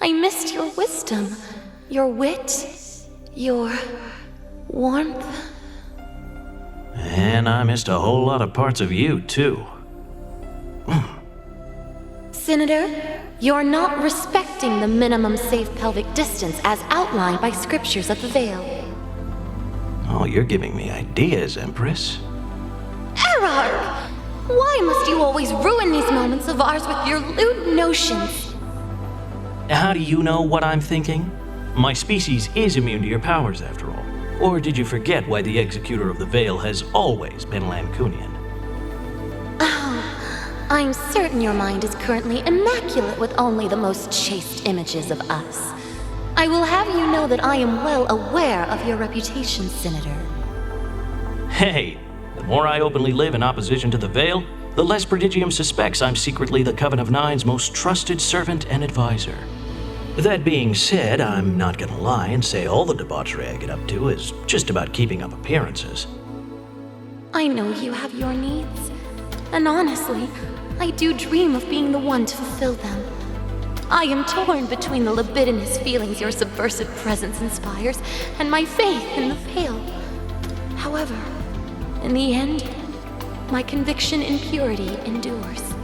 I missed your wisdom, your wit, your warmth. And I missed a whole lot of parts of you, too. Senator, you're not respecting the minimum safe pelvic distance as outlined by scriptures of the Veil. Oh, you're giving me ideas, Empress. Erarch! Why must you always ruin these moments of ours with your lewd notions? How do you know what I'm thinking? My species is immune to your powers, after all. Or did you forget why the Executor of the Veil has always been Lancunian? Oh, I'm certain your mind is currently immaculate with only the most chaste images of us. I will have you know that I am well aware of your reputation, Senator. Hey, the more I openly live in opposition to the Veil, the less Prodigium suspects I'm secretly the Coven of Nine's most trusted servant and advisor. That being said, I'm not gonna lie and say all the debauchery I get up to is just about keeping up appearances. I know you have your needs, and honestly, I do dream of being the one to fulfill them. I am torn between the libidinous feelings your subversive presence inspires and my faith in the Veil. However, in the end, my conviction in purity endures.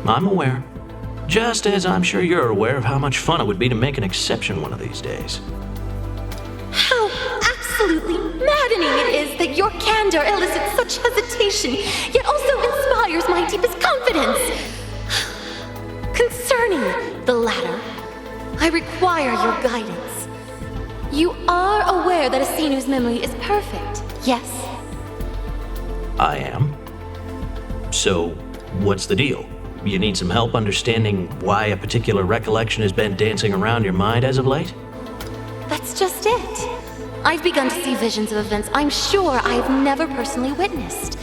I'm aware. Just as I'm sure you're aware of how much fun it would be to make an exception one of these days. How absolutely maddening it is that your candor elicits such hesitation, yet also inspires my deepest confidence. Concerning the latter, I require your guidance. You are aware that Asinu's memory is perfect, yes? I am. So, what's the deal? You need some help understanding why a particular recollection has been dancing around your mind as of late? That's just it. I've begun to see visions of events I'm sure I've never personally witnessed.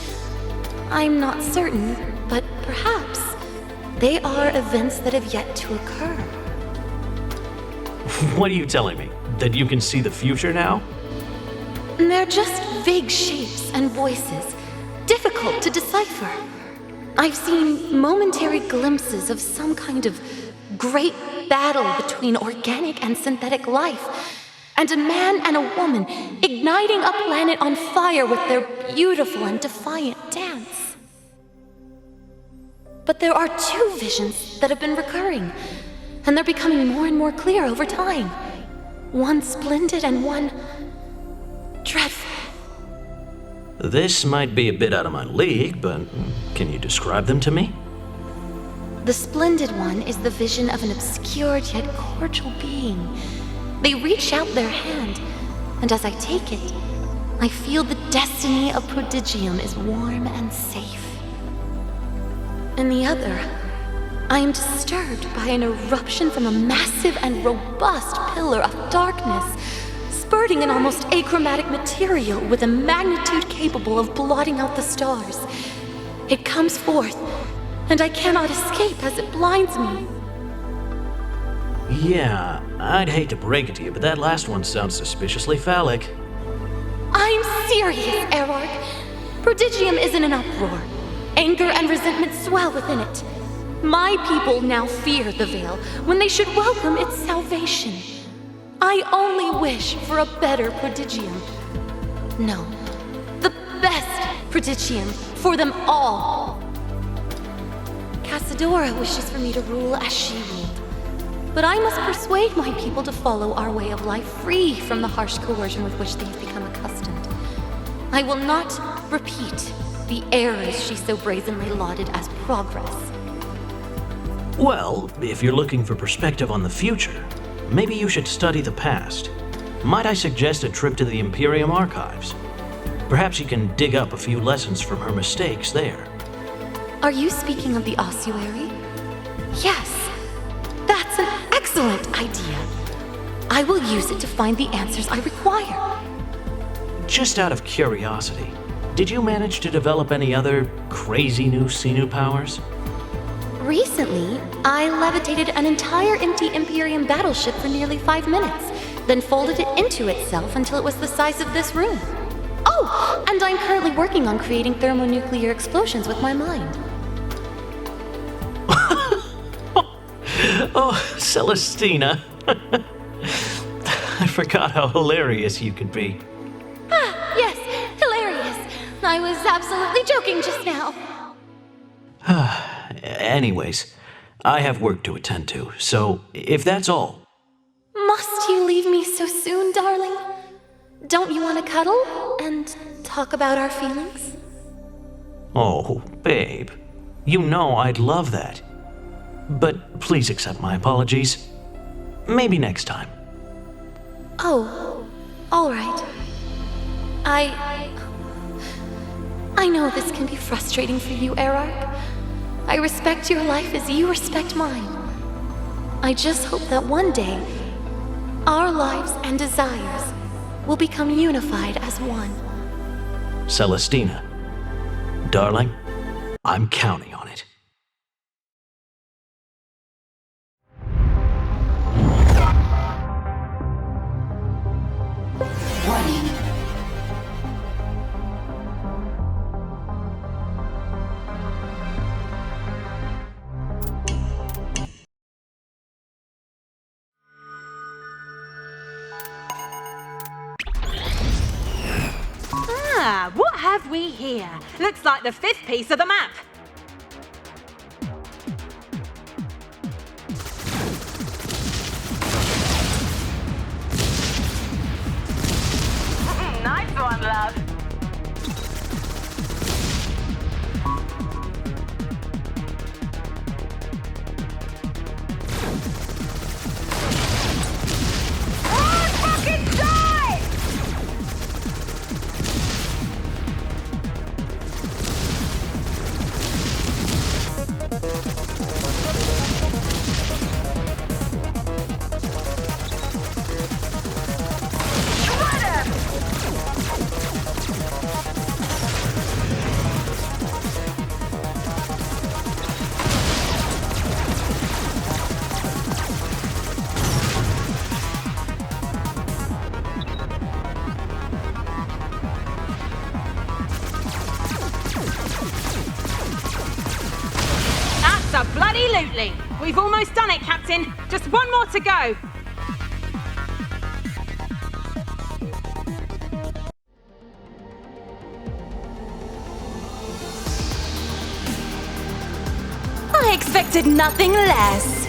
I'm not certain, but perhaps they are events that have yet to occur. What are you telling me? That you can see the future now? They're just vague shapes and voices, difficult to decipher. I've seen momentary glimpses of some kind of great battle between organic and synthetic life, and a man and a woman igniting a planet on fire with their beautiful and defiant dance. But there are two visions that have been recurring, and they're becoming more and more clear over time. One splendid and one dreadful. This might be a bit out of my league, but can you describe them to me? The splendid one is the vision of an obscured yet cordial being. They reach out their hand, and as I take it, I feel the destiny of Prodigium is warm and safe. In the other, I am disturbed by an eruption from a massive and robust pillar of darkness, spurting an almost achromatic material with a magnitude capable of blotting out the stars. It comes forth, and I cannot escape as it blinds me. Yeah, I'd hate to break it to you, but that last one sounds suspiciously phallic. I'm serious, Erarch. Prodigium is in an uproar. Anger and resentment swell within it. My people now fear the Veil when they should welcome its salvation. I only wish for a better Prodigium. No, the best Prodigium for them all. Casadora wishes for me to rule as she ruled. But I must persuade my people to follow our way of life free from the harsh coercion with which they have become accustomed. I will not repeat the errors she so brazenly lauded as progress. Well, if you're looking for perspective on the future, maybe you should study the past. Might I suggest a trip to the Imperium archives? Perhaps you can dig up a few lessons from her mistakes there. Are you speaking of the ossuary? Yes, that's an excellent idea. I will use it to find the answers I require. Just out of curiosity, did you manage to develop any other crazy new Sinu powers? Recently, I levitated an entire empty Imperium battleship for nearly 5 minutes, then folded it into itself until it was the size of this room. Oh, and I'm currently working on creating thermonuclear explosions with my mind. Oh, Celestina. I forgot how hilarious you could be. Ah, yes, hilarious. I was absolutely joking just now. Anyways, I have work to attend to, so if that's all. Must you leave me so soon, darling? Don't you want to cuddle and talk about our feelings? Oh, babe. You know I'd love that. But please accept my apologies. Maybe next time. Oh, all right. I know this can be frustrating for you, Erark. I respect your life as you respect mine. I just hope that one day, our lives and desires will become unified as one. Celestina, darling, I'm counting on it. Warning. What have we here? Looks like the 5th piece of the map. Nice one, love. Fucking die! Absolutely. We've almost done it, Captain. Just one more to go. I expected nothing less.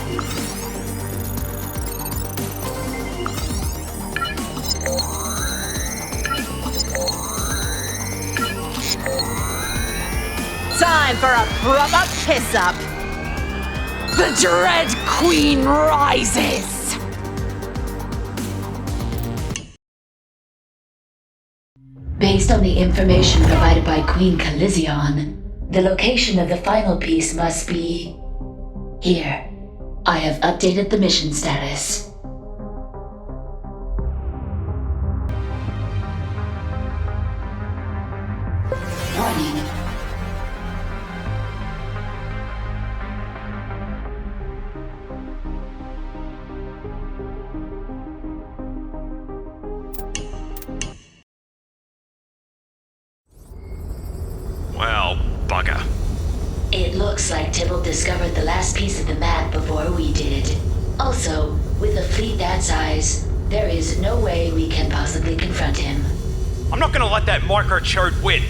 Time for a proper piss-up. The Dread Queen rises! Based on the information provided by Queen Killision, the location of the final piece must be here. I have updated the mission status. Warning. Well, bugger. It looks like Tibold discovered the last piece of the map before we did. Also, with a fleet that size, there is no way we can possibly confront him. I'm not gonna let that micro-chode win.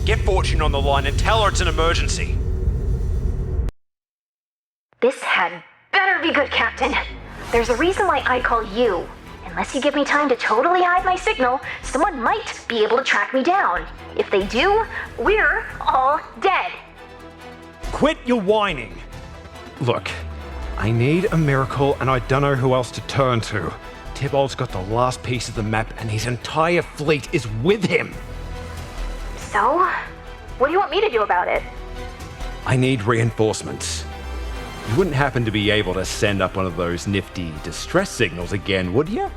Get Fortune on the line and tell her it's an emergency. This had better be good, Captain. There's a reason why I call you. Unless you give me time to totally hide my signal, someone might be able to track me down. If they do, we're all dead. Quit your whining. Look, I need a miracle and I don't know who else to turn to. Tibold's got the last piece of the map and his entire fleet is with him. So, what do you want me to do about it? I need reinforcements. You wouldn't happen to be able to send up one of those nifty distress signals again, would you?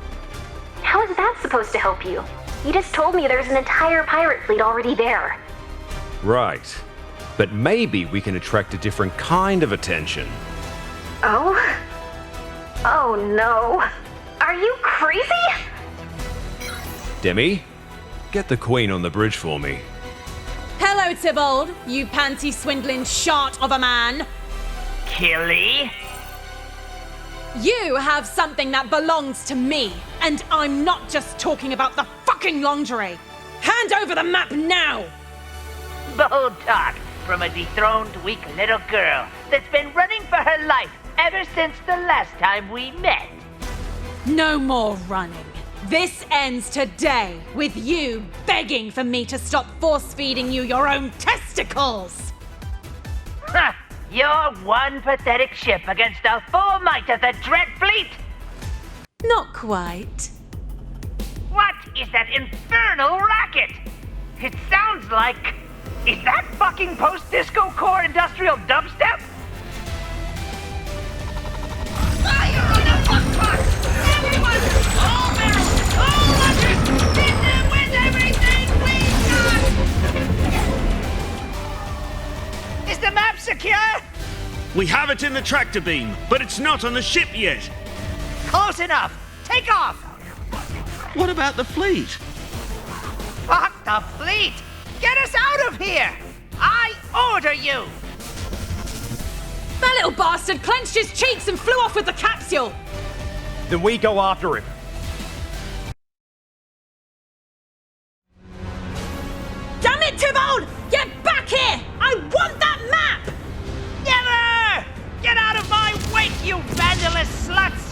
How is that supposed to help you? You just told me there's an entire pirate fleet already there. Right. But maybe we can attract a different kind of attention. Oh? Oh no. Are you crazy? Demi, get the Queen on the bridge for me. Hello, Tibold, you panty-swindling shart of a man. Killy? You have something that belongs to me, and I'm not just talking about the fucking lingerie. Hand over the map now! Bold talk from a dethroned, weak little girl that's been running for her life ever since the last time we met. No more running. This ends today with you begging for me to stop force-feeding you your own testicles! Ha! You're one pathetic ship against the full might of the Dread Fleet! Not quite. What is that infernal racket? It sounds like... Is that fucking post-disco core industrial dubstep? Fire on the fuck pot! Everyone! All barrels! All launchers! Hit them with everything we got! Is the map secure? We have it in the tractor beam, but it's not on the ship yet. Close enough! Take off! What about the fleet? Fuck the fleet! Get us out of here! I order you! That little bastard clenched his cheeks and flew off with the capsule! Then we go after him. Damn it, Tibold! Get back here! I want that map! Never! Get out of my wake, you vandalous sluts!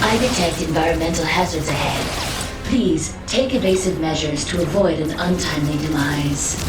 I detect environmental hazards ahead. Please take evasive measures to avoid an untimely demise.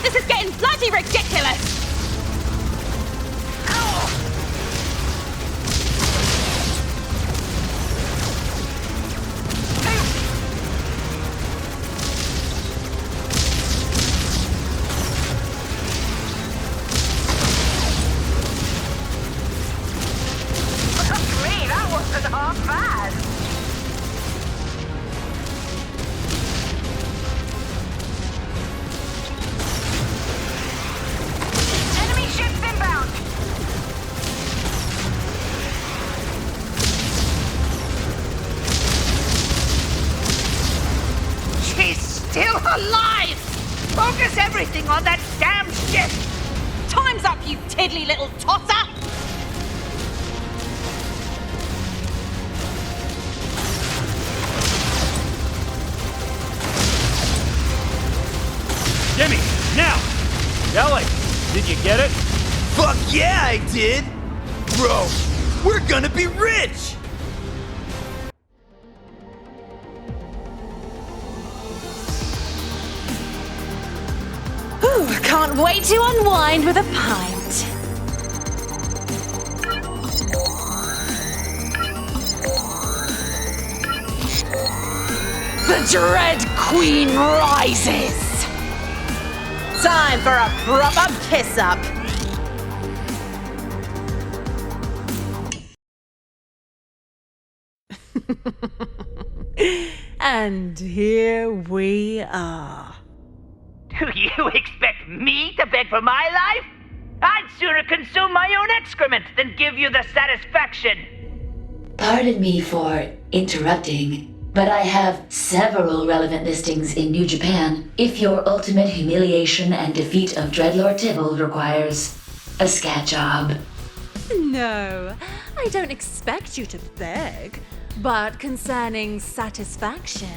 This is getting bloody ridiculous! That wasn't half bad. Enemy ships inbound. She's still alive! Focus everything on that damn ship! Time's up, you tiddly little tosser! Jimmy, now! Ellie, did you get it? Fuck yeah, I did! Bro, we're gonna be rich! Ooh, can't wait to unwind with a pint. The Dread Queen rises! Time for a proper kiss-up! And here we are. Do you expect me to beg for my life? I'd sooner consume my own excrement than give you the satisfaction. Pardon me for interrupting, but I have several relevant listings in New Japan if your ultimate humiliation and defeat of Dreadlord Tibold requires a scat job. No, I don't expect you to beg. But concerning satisfaction...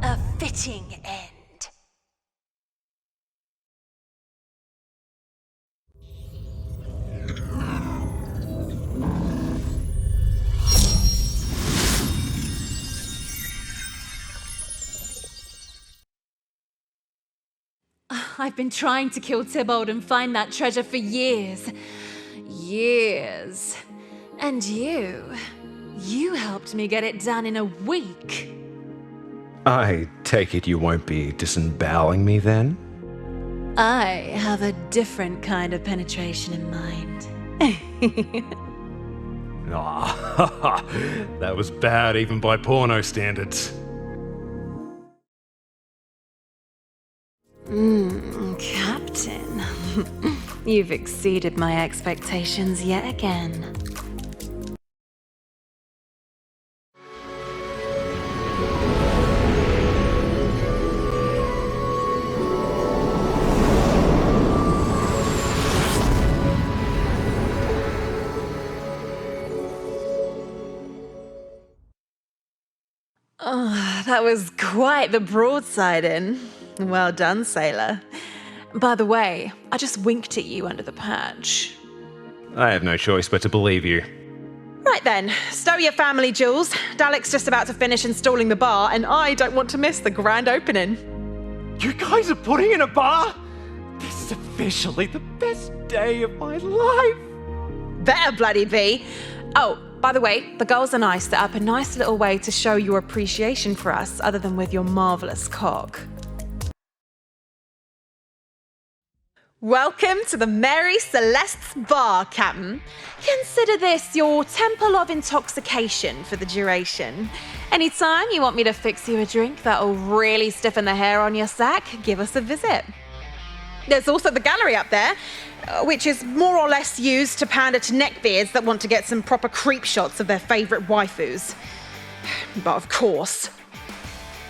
a fitting end. I've been trying to kill Tibold and find that treasure for years. Years. And you helped me get it done in a week. I take it you won't be disemboweling me then? I have a different kind of penetration in mind. Ah, that was bad even by porno standards. Captain. You've exceeded my expectations yet again. Oh, that was quite the broadside in. Well done, sailor. By the way, I just winked at you under the patch. I have no choice but to believe you. Right then, stow your family jewels. Dalek's just about to finish installing the bar, and I don't want to miss the grand opening. You guys are putting in a bar? This is officially the best day of my life. Better bloody be. Oh, by the way, the girls and I set up a nice little way to show your appreciation for us, other than with your marvellous cock. Welcome to the Mary Celeste's bar, Captain. Consider this your temple of intoxication for the duration. Anytime you want me to fix you a drink that'll really stiffen the hair on your sack, give us a visit. There's also the gallery up there, which is more or less used to pander to neckbeards that want to get some proper creep shots of their favourite waifus. But of course,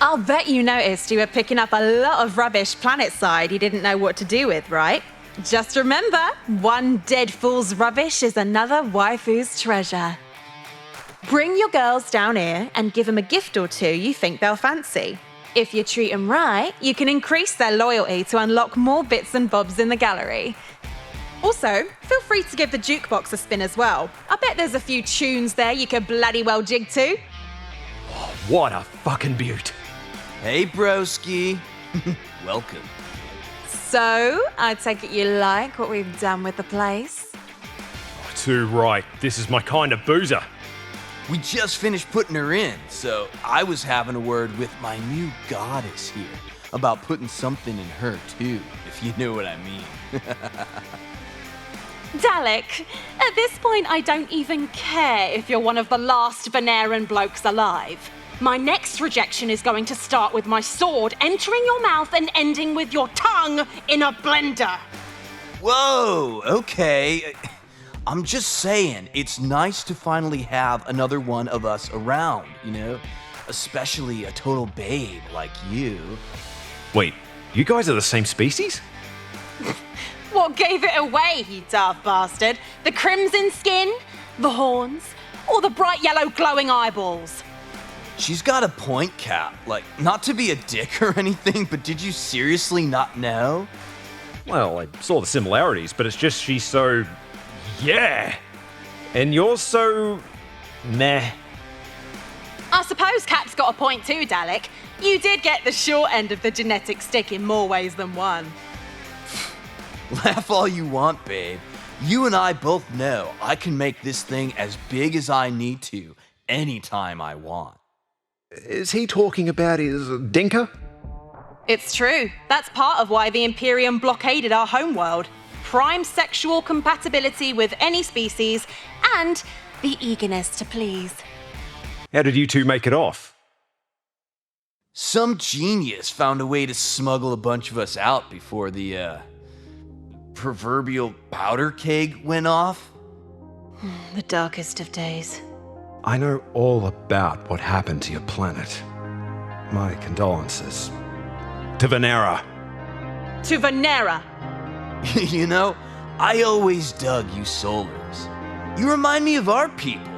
I'll bet you noticed you were picking up a lot of rubbish planet-side you didn't know what to do with, right? Just remember, one dead fool's rubbish is another waifu's treasure. Bring your girls down here and give them a gift or two you think they'll fancy. If you treat them right, you can increase their loyalty to unlock more bits and bobs in the gallery. Also, feel free to give the jukebox a spin as well. I bet there's a few tunes there you could bloody well jig to. Oh, what a fucking beaut. Hey, broski. Welcome. So, I take it you like what we've done with the place? Oh, too right. This is my kind of boozer. We just finished putting her in, so I was having a word with my new goddess here about putting something in her too, if you know what I mean. Dalek, at this point I don't even care if you're one of the last Veneran blokes alive. My next rejection is going to start with my sword entering your mouth and ending with your tongue in a blender. Whoa, okay. I'm just saying, it's nice to finally have another one of us around, you know? Especially a total babe like you. Wait, you guys are the same species? What gave it away, you daft bastard? The crimson skin? The horns? Or the bright yellow glowing eyeballs? She's got a point, Cap. Like, not to be a dick or anything, but did you seriously not know? Well, I saw the similarities, but it's just she's so... yeah! And you're so... meh. I suppose Cap's got a point too, Dalek. You did get the short end of the genetic stick in more ways than one. Laugh all you want, babe. You and I both know I can make this thing as big as I need to anytime I want. Is he talking about his dinker? It's true. That's part of why the Imperium blockaded our homeworld. Prime sexual compatibility with any species and the eagerness to please. How did you two make it off? Some genius found a way to smuggle a bunch of us out before the, proverbial powder keg went off. The darkest of days. I know all about what happened to your planet. My condolences. To Venera. To Venera! You know, I always dug you Solars. You remind me of our people.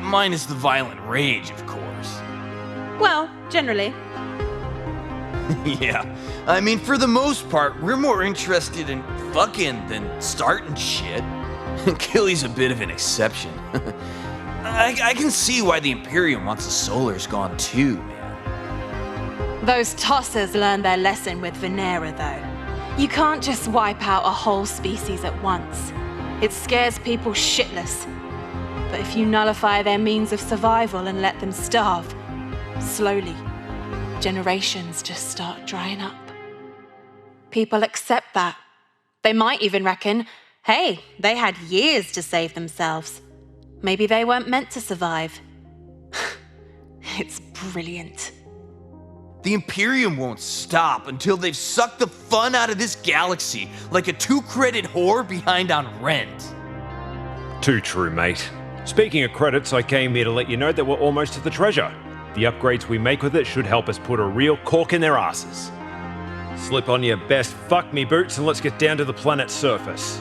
Minus the violent rage, of course. Well, generally. Yeah, I mean, for the most part, we're more interested in fucking than starting shit. Killy's a bit of an exception. I can see why the Imperium wants the Solars gone too, man. Those tossers learned their lesson with Venera, though. You can't just wipe out a whole species at once. It scares people shitless. But if you nullify their means of survival and let them starve, slowly, generations just start drying up. People accept that. They might even reckon, hey, they had years to save themselves. Maybe they weren't meant to survive. It's brilliant. The Imperium won't stop until they've sucked the fun out of this galaxy like a 2-credit whore behind on rent. Too true, mate. Speaking of credits, I came here to let you know that we're almost to the treasure. The upgrades we make with it should help us put a real cork in their asses. Slip on your best fuck me boots and let's get down to the planet's surface.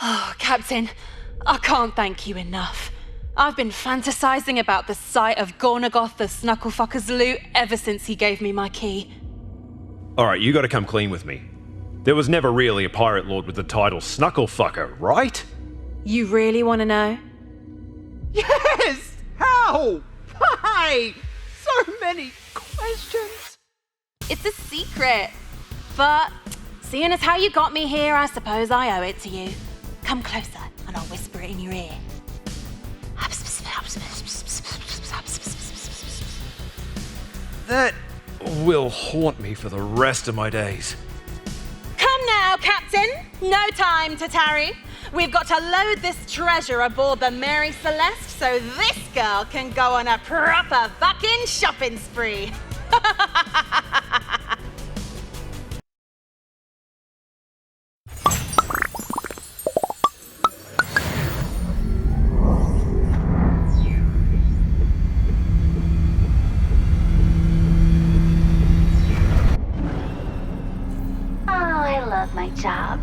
Oh, Captain, I can't thank you enough. I've been fantasizing about the sight of Gornagoth the Snucklefucker's loot ever since he gave me my key. Alright, you gotta come clean with me. There was never really a pirate lord with the title Snucklefucker, right? You really want to know? Yes! How? Why? So many questions. It's a secret. But seeing as how you got me here, I suppose I owe it to you. Come closer, and I'll whisper it in your ear. That will haunt me for the rest of my days. Come now, Captain. No time to tarry. We've got to load this treasure aboard the Mary Celeste so this girl can go on a proper fucking shopping spree. My job.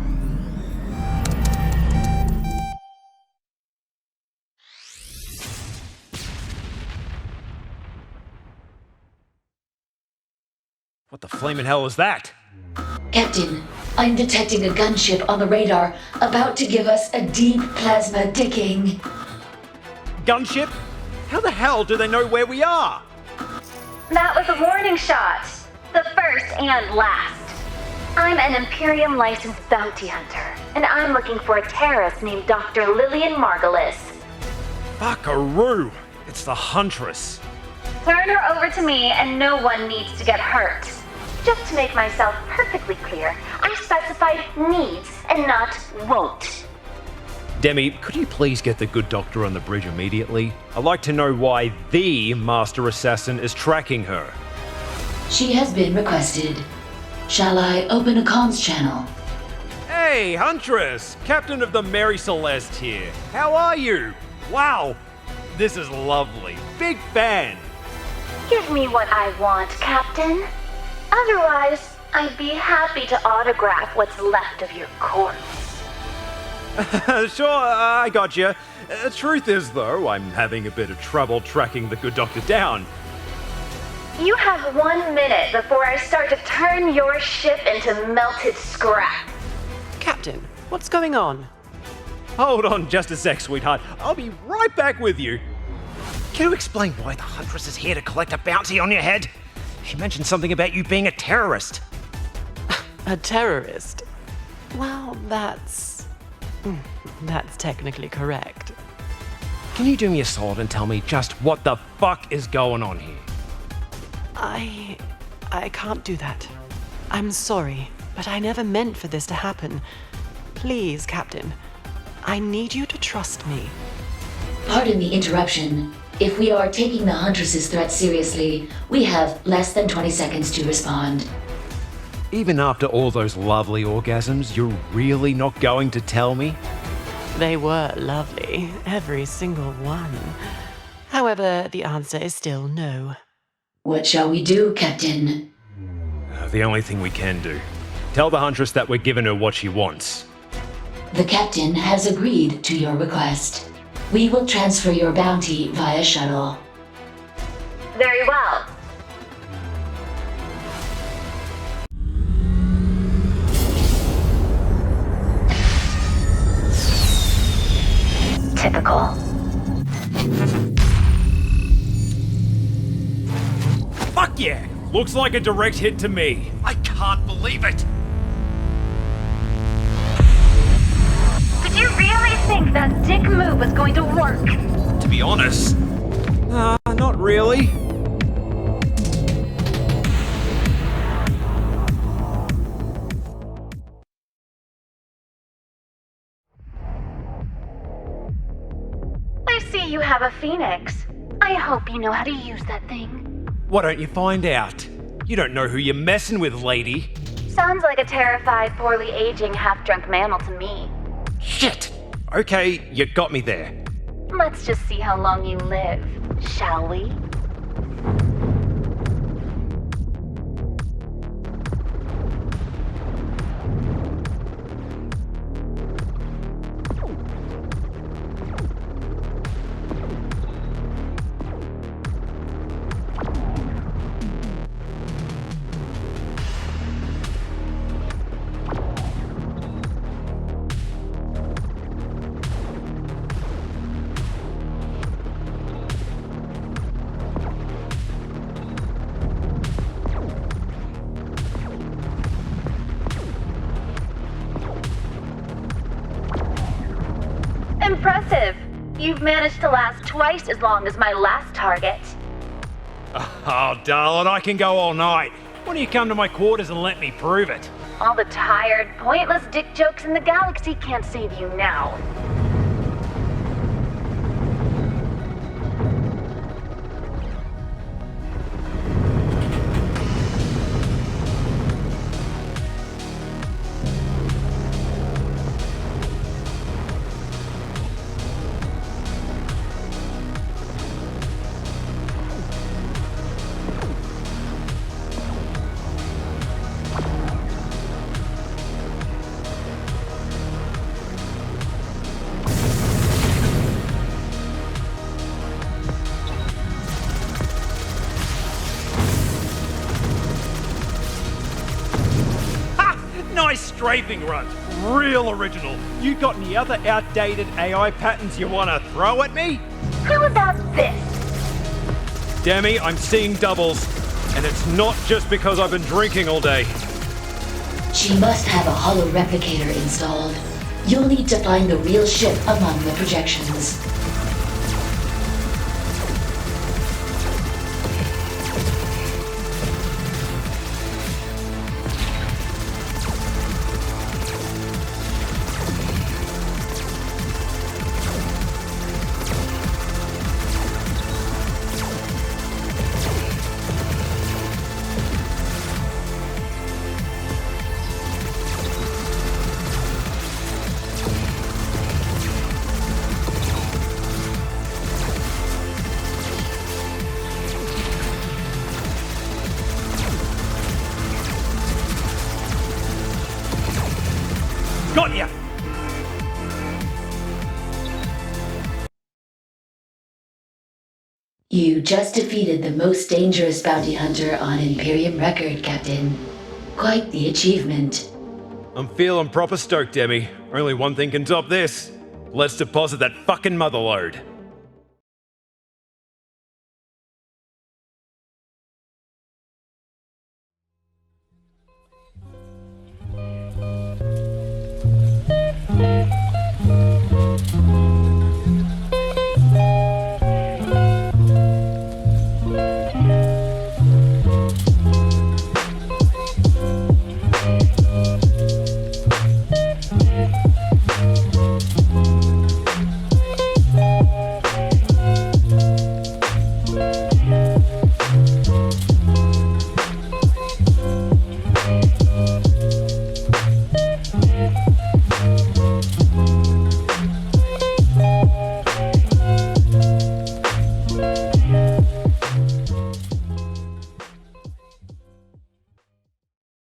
What the flaming hell is that? Captain, I'm detecting a gunship on the radar about to give us a deep plasma dicking. Gunship? How the hell do they know where we are? That was a warning shot. The first and last. I'm an Imperium licensed bounty hunter, and I'm looking for a terrorist named Dr. Lillian Margulis. Buckaroo! It's the Huntress. Turn her over to me and no one needs to get hurt. Just to make myself perfectly clear, I specified needs and not won't. Demi, could you please get the good doctor on the bridge immediately? I'd like to know why the Master Assassin is tracking her. She has been requested. Shall I open a comms channel? Hey, Huntress! Captain of the Mary Celeste here. How are you? Wow! This is lovely. Big fan! Give me what I want, Captain. Otherwise, I'd be happy to autograph what's left of your corpse. Sure, I gotcha. Truth is, though, I'm having a bit of trouble tracking the good doctor down. You have 1 minute before I start to turn your ship into melted scrap. Captain, what's going on? Hold on just a sec, sweetheart. I'll be right back with you. Can you explain why the Huntress is here to collect a bounty on your head? She mentioned something about you being a terrorist. A terrorist? Well, that's technically correct. Can you do me a solid and tell me just what the fuck is going on here? I can't do that. I'm sorry, but I never meant for this to happen. Please, Captain, I need you to trust me. Pardon the interruption. If we are taking the Huntress's threat seriously, we have less than 20 seconds to respond. Even after all those lovely orgasms, you're really not going to tell me? They were lovely, every single one. However, the answer is still no. What shall we do, Captain? The only thing we can do. Tell the Huntress that we're giving her what she wants. The Captain has agreed to your request. We will transfer your bounty via shuttle. Very well. Typical. Fuck yeah! Looks like a direct hit to me. I can't believe it! Did you really think that dick move was going to work? To be honest, not really. I see you have a phoenix. I hope you know how to use that thing. Why don't you find out? You don't know who you're messing with, lady. Sounds like a terrified, poorly aging, half-drunk mammal to me. Shit! Okay, you got me there. Let's just see how long you live, shall we? Impressive. You've managed to last twice as long as my last target. Oh, darling, I can go all night. Why don't you come to my quarters and let me prove it? All the tired, pointless dick jokes in the galaxy can't save you now. Nice strafing runs. Real original. You got any other outdated AI patterns you want to throw at me? How about this? Demi, I'm seeing doubles. And it's not just because I've been drinking all day. She must have a holo replicator installed. You'll need to find the real ship among the projections. Got ya! You just defeated the most dangerous bounty hunter on Imperium record, Captain. Quite the achievement. I'm feeling proper stoked, Demi. Only one thing can top this. Let's deposit that fucking motherlode.